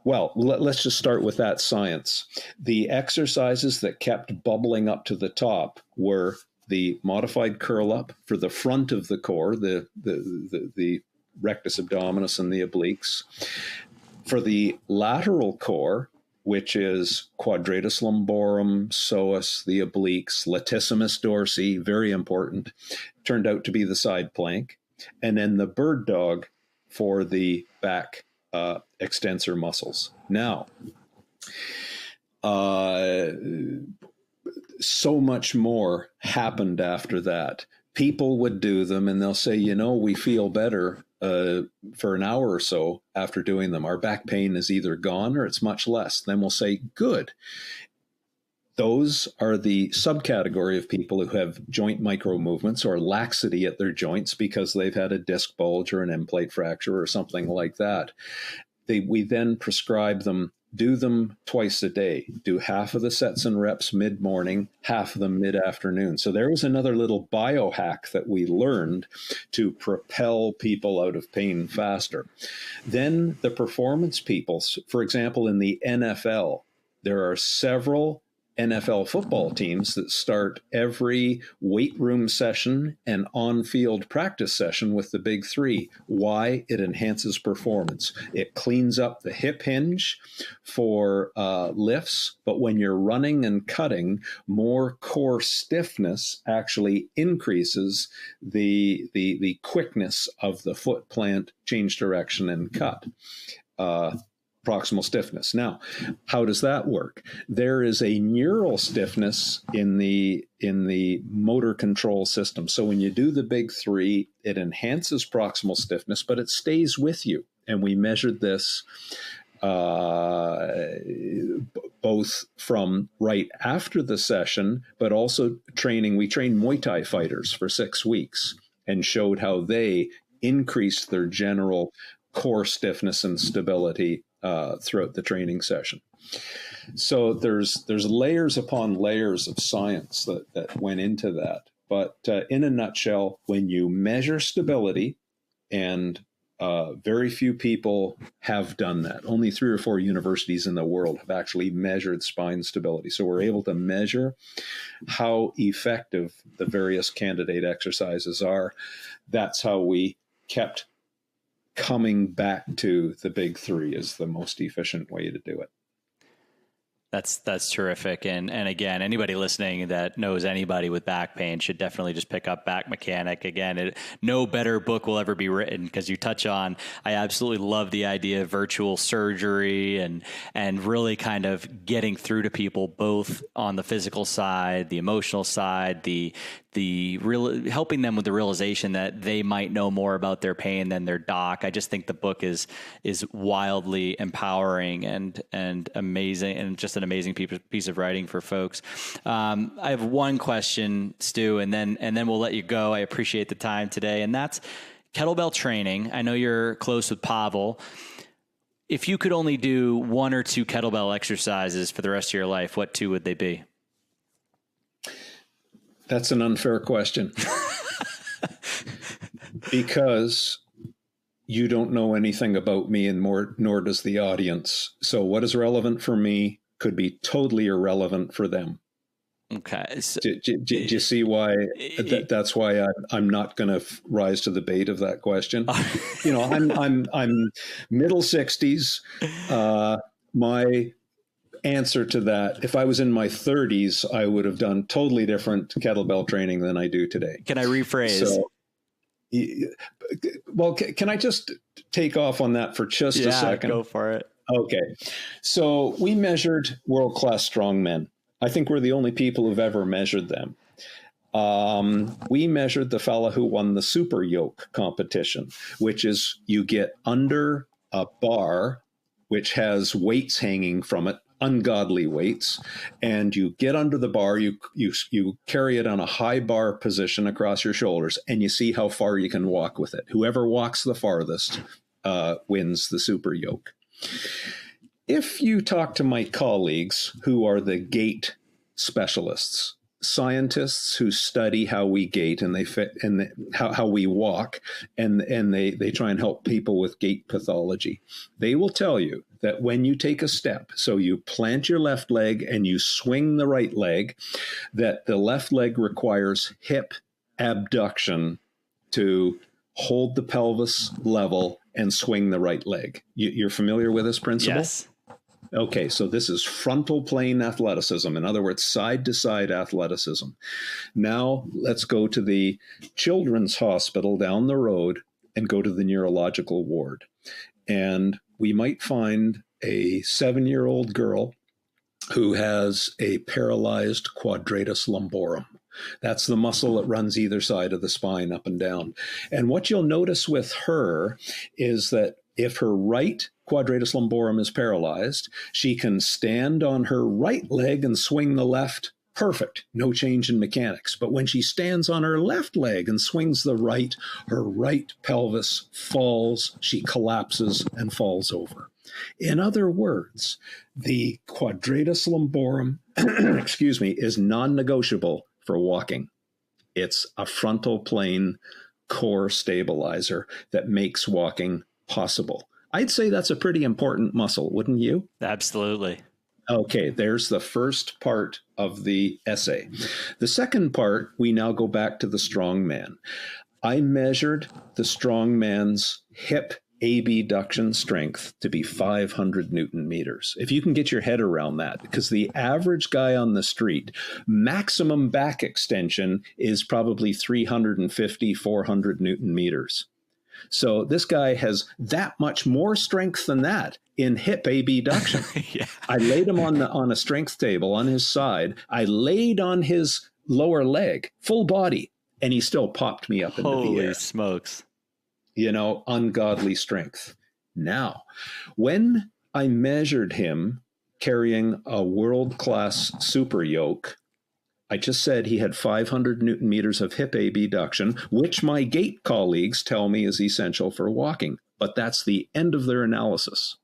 well, let's just start with that science. The exercises that kept bubbling up to the top were the modified curl up for the front of the core, the rectus abdominis and the obliques. For the lateral core, which is quadratus lumborum, psoas, the obliques, latissimus dorsi, very important, turned out to be the side plank. And then the bird dog for the back extensor muscles. Now, so much more happened after that. People would do them and they'll say, we feel better for an hour or so after doing them. Our back pain is either gone or it's much less. Then we'll say, good. Those are the subcategory of people who have joint micro movements or laxity at their joints because they've had a disc bulge or an end plate fracture or something like that. We then prescribe them, do them twice a day, do half of the sets and reps mid-morning, half of them mid-afternoon. So there was another little biohack that we learned to propel people out of pain faster. Then the performance people, for example, in the NFL, there are several NFL football teams that start every weight room session and on-field practice session with the big three. Why? It enhances performance. It cleans up the hip hinge for lifts, but when you're running and cutting, more core stiffness actually increases the quickness of the foot plant, change direction, and cut. Proximal stiffness. Now, how does that work? There is a neural stiffness in the motor control system. So when you do the big three, it enhances proximal stiffness, but it stays with you. And we measured this both from right after the session, but also training. We trained Muay Thai fighters for 6 weeks and showed how they increased their general core stiffness and stability throughout the training session. So there's layers upon layers of science that went into that. But in a nutshell, when you measure stability, and very few people have done that. Only 3 or 4 universities in the world have actually measured spine stability. So we're able to measure how effective the various candidate exercises are. That's how we kept coming back to the big three is the most efficient way to do it. That's terrific. And again, anybody listening that knows anybody with back pain should definitely just pick up Back Mechanic. Again, no better book will ever be written because you touch on, I absolutely love the idea of virtual surgery and really kind of getting through to people both on the physical side, the emotional side, the real helping them with the realization that they might know more about their pain than their doc. I just think the book is wildly empowering and amazing, and just an amazing piece of writing for folks. I have one question, Stu, and then we'll let you go. I appreciate the time today, and that's kettlebell training. I know you're close with Pavel. If you could only do 1 or 2 kettlebell exercises for the rest of your life, what 2 would they be? That's an unfair question. Because you don't know anything about me, and nor does the audience. So what is relevant for me could be totally irrelevant for them. Okay. So, do you see why? That's why I'm not going to rise to the bait of that question. You know, I'm middle 60s. My answer to that, if I was in my 30s, I would have done totally different kettlebell training than I do today. Can I rephrase? So, well, can I just take off on that for just a second? Go for it. Okay. So we measured world-class strongmen. I think we're the only people who've ever measured them. We measured the fella who won the super yoke competition, which is you get under a bar, which has weights hanging from it, ungodly weights, and you get under the bar, you carry it on a high bar position across your shoulders, and you see how far you can walk with it. Whoever walks the farthest wins the super yoke. If you talk to my colleagues who are the gait specialists, scientists who study how we gait and how we walk, and they try and help people with gait pathology, they will tell you that when you take a step, so you plant your left leg and you swing the right leg, that the left leg requires hip abduction to hold the pelvis level and swing the right leg. You're familiar with this principle? Yes. Okay, so this is frontal plane athleticism. In other words, side-to-side athleticism. Now let's go to the children's hospital down the road and go to the neurological ward. And we might find a 7-year-old girl who has a paralyzed quadratus lumborum. That's the muscle that runs either side of the spine up and down. And what you'll notice with her is that if her right quadratus lumborum is paralyzed, she can stand on her right leg and swing the left. Perfect. No change in mechanics. But when she stands on her left leg and swings the right, her right pelvis falls, she collapses and falls over. In other words, the quadratus lumborum, is non-negotiable for walking. It's a frontal plane core stabilizer that makes walking possible. I'd say that's a pretty important muscle, wouldn't you? Absolutely. Okay, there's the first part of the essay. The second part, we now go back to the strong man. I measured the strong man's hip abduction strength to be 500 Newton meters. If you can get your head around that, because the average guy on the street, maximum back extension is probably 350, 400 Newton meters. So this guy has that much more strength than that in hip abduction. Yeah. I laid him on a strength table on his side. I laid on his lower leg, full body, and he still popped me up into the air. Holy smokes. You know, ungodly strength. Now, when I measured him carrying a world-class super yoke, I just said he had 500 Newton meters of hip abduction, which my gait colleagues tell me is essential for walking. But that's the end of their analysis.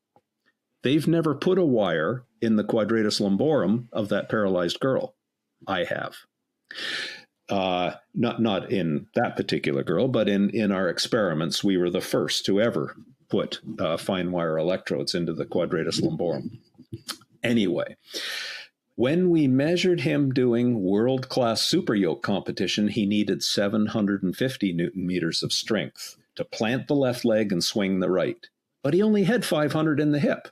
They've never put a wire in the quadratus lumborum of that paralyzed girl. I have. Not in that particular girl, but in our experiments, we were the first to ever put fine wire electrodes into the quadratus lumborum. Anyway, when we measured him doing world-class super yoke competition, he needed 750 Newton meters of strength to plant the left leg and swing the right. But he only had 500 in the hip.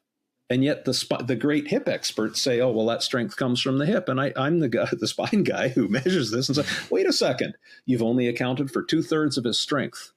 And yet the great hip experts say, oh, well, that strength comes from the hip. And I'm the spine guy who measures this and says, wait a second, you've only accounted for 2/3 of his strength.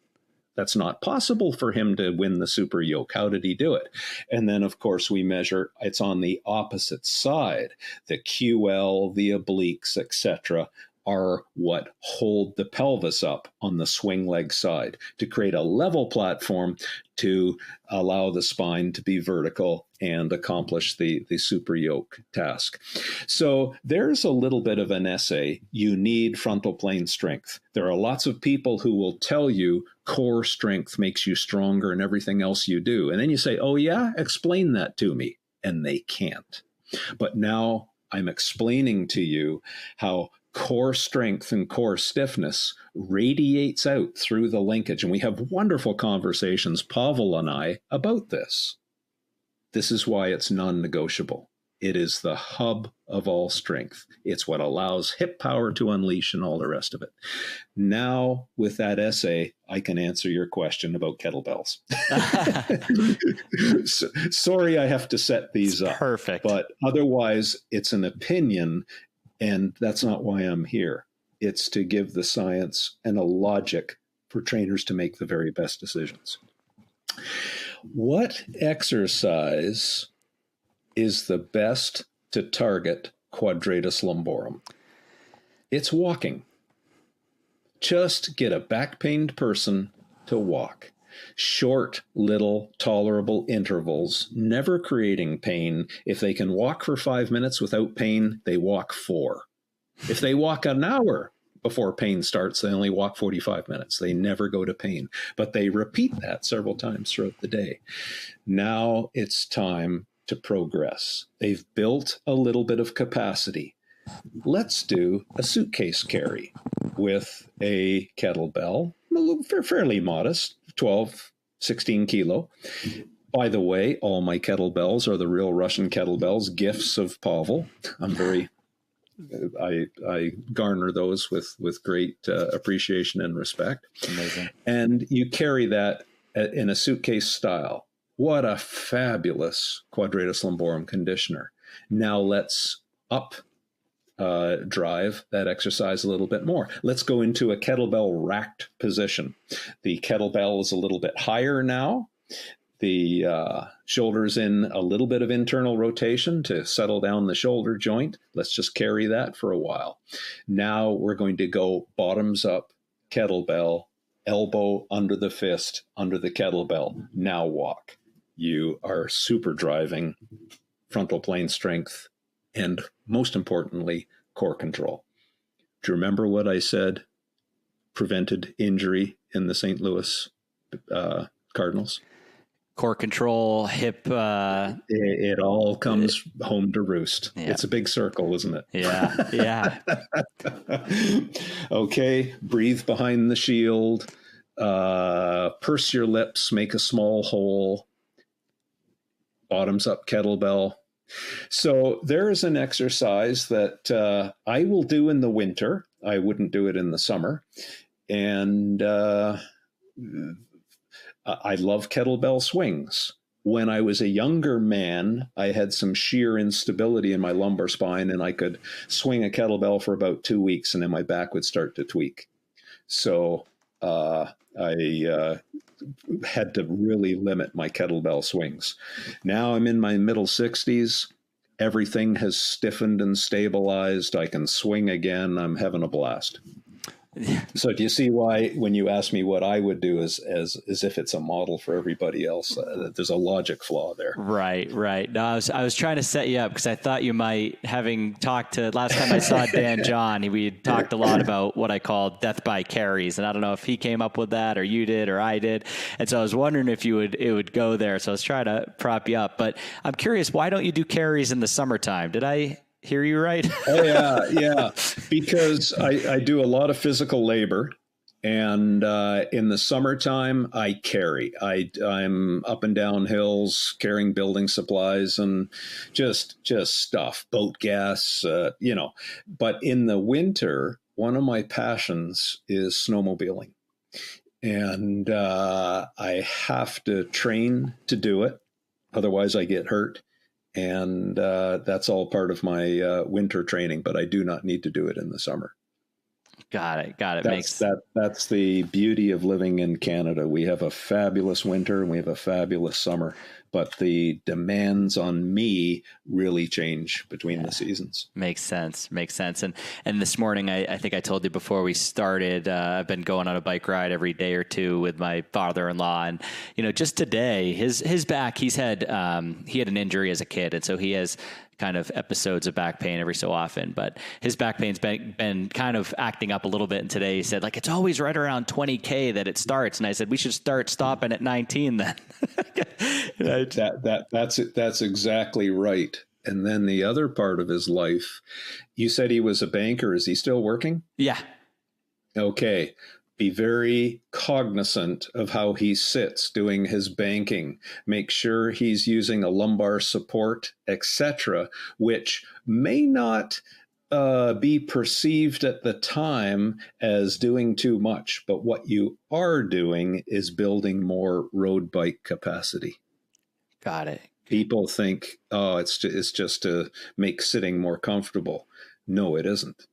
That's not possible for him to win the super yoke. How did he do it? And then, of course, we measure, it's on the opposite side. The QL, the obliques, etc., are what hold the pelvis up on the swing leg side to create a level platform to allow the spine to be vertical and accomplish the super yoke task. So there's a little bit of an essay. You need frontal plane strength. There are lots of people who will tell you core strength makes you stronger and everything else you do. And then you say, oh yeah, explain that to me. And they can't. But now I'm explaining to you how core strength and core stiffness radiates out through the linkage. And we have wonderful conversations, Pavel and I, about this. This is why it's non-negotiable. It is the hub of all strength. It's what allows hip power to unleash and all the rest of it. Now, with that essay, I can answer your question about kettlebells. Sorry, I have to set these up. Perfect. But otherwise, it's an opinion, and that's not why I'm here. It's to give the science and a logic for trainers to make the very best decisions. What exercise is the best to target quadratus lumborum? It's walking. Just get a back-pained person to walk. Short, little, tolerable intervals, never creating pain. If they can walk for 5 minutes without pain, they walk 4. If they walk an hour before pain starts, they only walk 45 minutes. They never go to pain, but they repeat that several times throughout the day. Now it's time to progress. They've built a little bit of capacity. Let's do a suitcase carry with a kettlebell, fairly modest, 12, 16 kilo. By the way, all my kettlebells are the real Russian kettlebells, gifts of Pavel. I garner those with great appreciation and respect. Amazing. And you carry that in a suitcase style. What a fabulous quadratus lumborum conditioner. Now let's drive that exercise a little bit more. Let's go into a kettlebell racked position. The kettlebell is a little bit higher now. The shoulder's in a little bit of internal rotation to settle down the shoulder joint. Let's just carry that for a while. Now we're going to go bottoms up kettlebell, elbow under the fist, under the kettlebell. Now walk. You are super driving frontal plane strength and, most importantly, core control. Do you remember what I said prevented injury in the St. Louis Cardinals? Core control, hip. It all comes home to roost. Yeah. It's a big circle, isn't it? Yeah. Okay, breathe behind the shield. Purse your lips, make a small hole. Bottoms up kettlebell. So there is an exercise that I will do in the winter. I wouldn't do it in the summer. And I love kettlebell swings. When I was a younger man, I had some sheer instability in my lumbar spine, and I could swing a kettlebell for about 2 weeks, and then my back would start to tweak. So I had to really limit my kettlebell swings. Now I'm in my middle 60s. Everything has stiffened and stabilized. I can swing again. I'm having a blast. So do you see why when you ask me what I would do as if it's a model for everybody else, there's a logic flaw there. Right. No, I was trying to set you up because I thought you might, having talked to, last time I saw Dan John, we had talked a lot about what I call death by carries. And I don't know if he came up with that or you did or I did. And so I was wondering if it would go there. So I was trying to prop you up. But I'm curious, why don't you do carries in the summertime? Did I hear you right? Oh, yeah. Because I do a lot of physical labor. And in the summertime, I carry. I'm up and down hills carrying building supplies and just stuff, boat gas, But in the winter, one of my passions is snowmobiling. And I have to train to do it. Otherwise, I get hurt. And that's all part of my winter training, but I do not need to do it in the summer. Got it. That's the beauty of living in Canada. We have a fabulous winter and we have a fabulous summer, but the demands on me really change between the seasons. Makes sense. And this morning, I think I told you before we started, I've been going on a bike ride every day or two with my father-in-law. And, just today, his back, he had an injury as a kid. And so he has kind of episodes of back pain every so often, but his back pain's been kind of acting up a little bit. And today he said, it's always right around 20K that it starts. And I said, we should start stopping at 19 then. That's exactly right. And then the other part of his life, you said he was a banker. Is he still working? Yeah. Okay. Be very cognizant of how he sits doing his banking. Make sure he's using a lumbar support, etc., which may not be perceived at the time as doing too much. But what you are doing is building more road bike capacity. Got it. People think, oh, it's just to make sitting more comfortable. No, it isn't.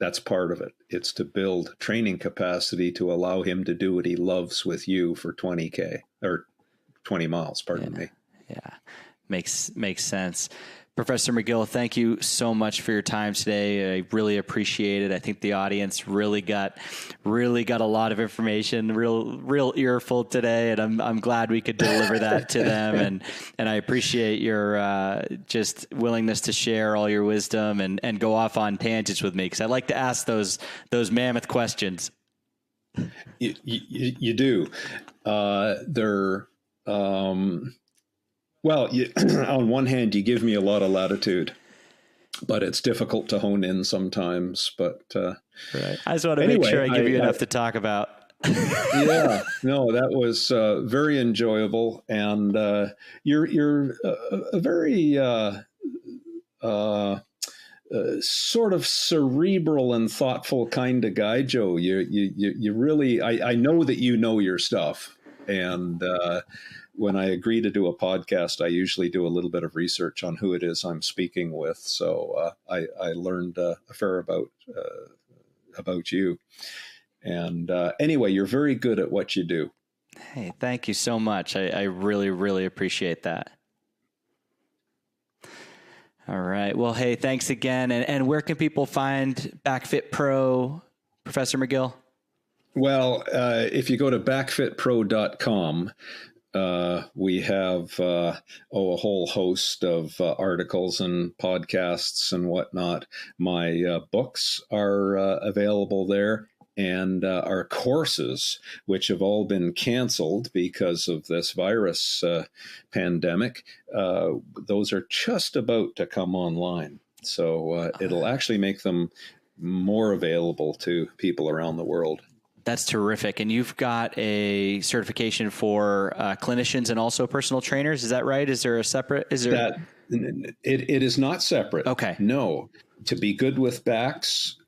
That's part of it. It's to build training capacity to allow him to do what he loves with you for 20K or 20 miles, pardon me. Yeah, makes sense. Professor McGill, thank you so much for your time today. I really appreciate it. I think the audience really got a lot of information, real earful today, and I'm glad we could deliver that to them. And I appreciate your just willingness to share all your wisdom and go off on tangents with me, because I like to ask those mammoth questions. You do. They're well, on one hand, you give me a lot of latitude, but it's difficult to hone in sometimes. But right. I just want to make sure I give you enough to talk about. Yeah, no, that was very enjoyable, and you're a very sort of cerebral and thoughtful kind of guy, Joe. You really, I know that you know your stuff, and when I agree to do a podcast, I usually do a little bit of research on who it is I'm speaking with. So I learned a fair about you. And anyway, you're very good at what you do. Hey, thank you so much. I really, really appreciate that. All right. Well, hey, thanks again. And where can people find BackFit Pro, Professor McGill? Well, if you go to backfitpro.com, we have a whole host of articles and podcasts and whatnot. My books are available there, and our courses, which have all been canceled because of this virus pandemic, those are just about to come online. So it'll actually make them more available to people around the world. That's terrific. And you've got a certification for clinicians and also personal trainers. Is that right? Is there a separate? It is not separate. Okay. No. To be good with backs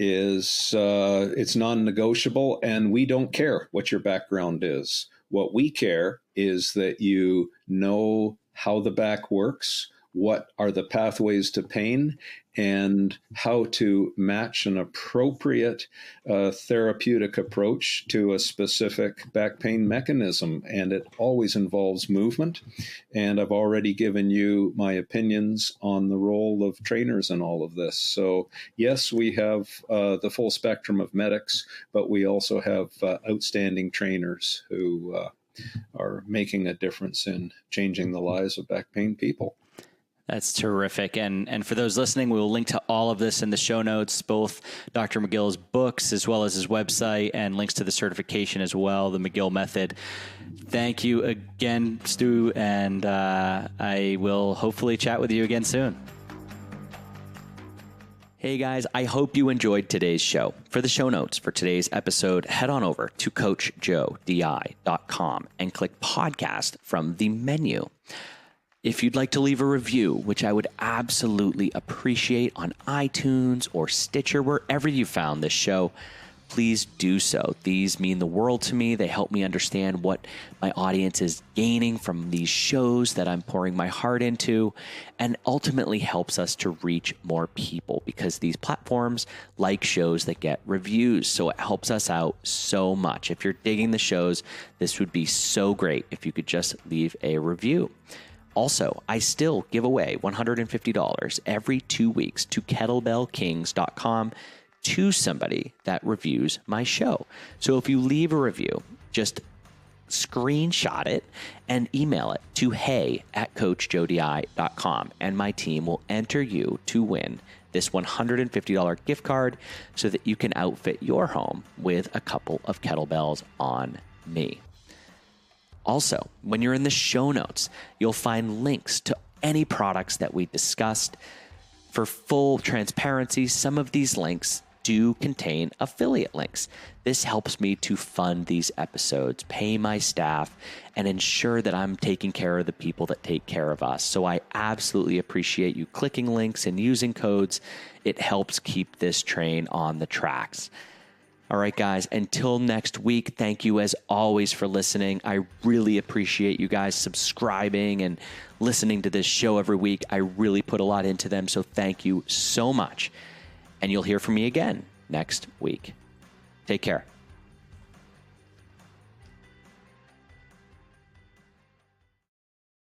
it's non-negotiable, and we don't care what your background is. What we care is that you know how the back works, what are the pathways to pain, and how to match an appropriate therapeutic approach to a specific back pain mechanism. And it always involves movement. And I've already given you my opinions on the role of trainers in all of this. So yes, we have the full spectrum of medics, but we also have outstanding trainers who are making a difference in changing the lives of back pain people. That's terrific. And for those listening, we will link to all of this in the show notes, both Dr. McGill's books as well as his website, and links to the certification as well, the McGill Method. Thank you again, Stu, and I will hopefully chat with you again soon. Hey guys, I hope you enjoyed today's show. For the show notes for today's episode, head on over to coachjodi.com and click podcast from the menu. If you'd like to leave a review, which I would absolutely appreciate on iTunes or Stitcher, wherever you found this show, please do so. These mean the world to me. They help me understand what my audience is gaining from these shows that I'm pouring my heart into, and ultimately helps us to reach more people, because these platforms like shows that get reviews. So it helps us out so much. If you're digging the shows, this would be so great if you could just leave a review. Also, I still give away $150 every 2 weeks to kettlebellkings.com to somebody that reviews my show. So if you leave a review, just screenshot it and email it to hey@coachjodi.com, and my team will enter you to win this $150 gift card so that you can outfit your home with a couple of kettlebells on me. Also, when you're in the show notes, you'll find links to any products that we discussed. For full transparency, some of these links do contain affiliate links. This helps me to fund these episodes, pay my staff, and ensure that I'm taking care of the people that take care of us. So I absolutely appreciate you clicking links and using codes. It helps keep this train on the tracks. All right, guys, until next week, thank you as always for listening. I really appreciate you guys subscribing and listening to this show every week. I really put a lot into them, so thank you so much. And you'll hear from me again next week. Take care.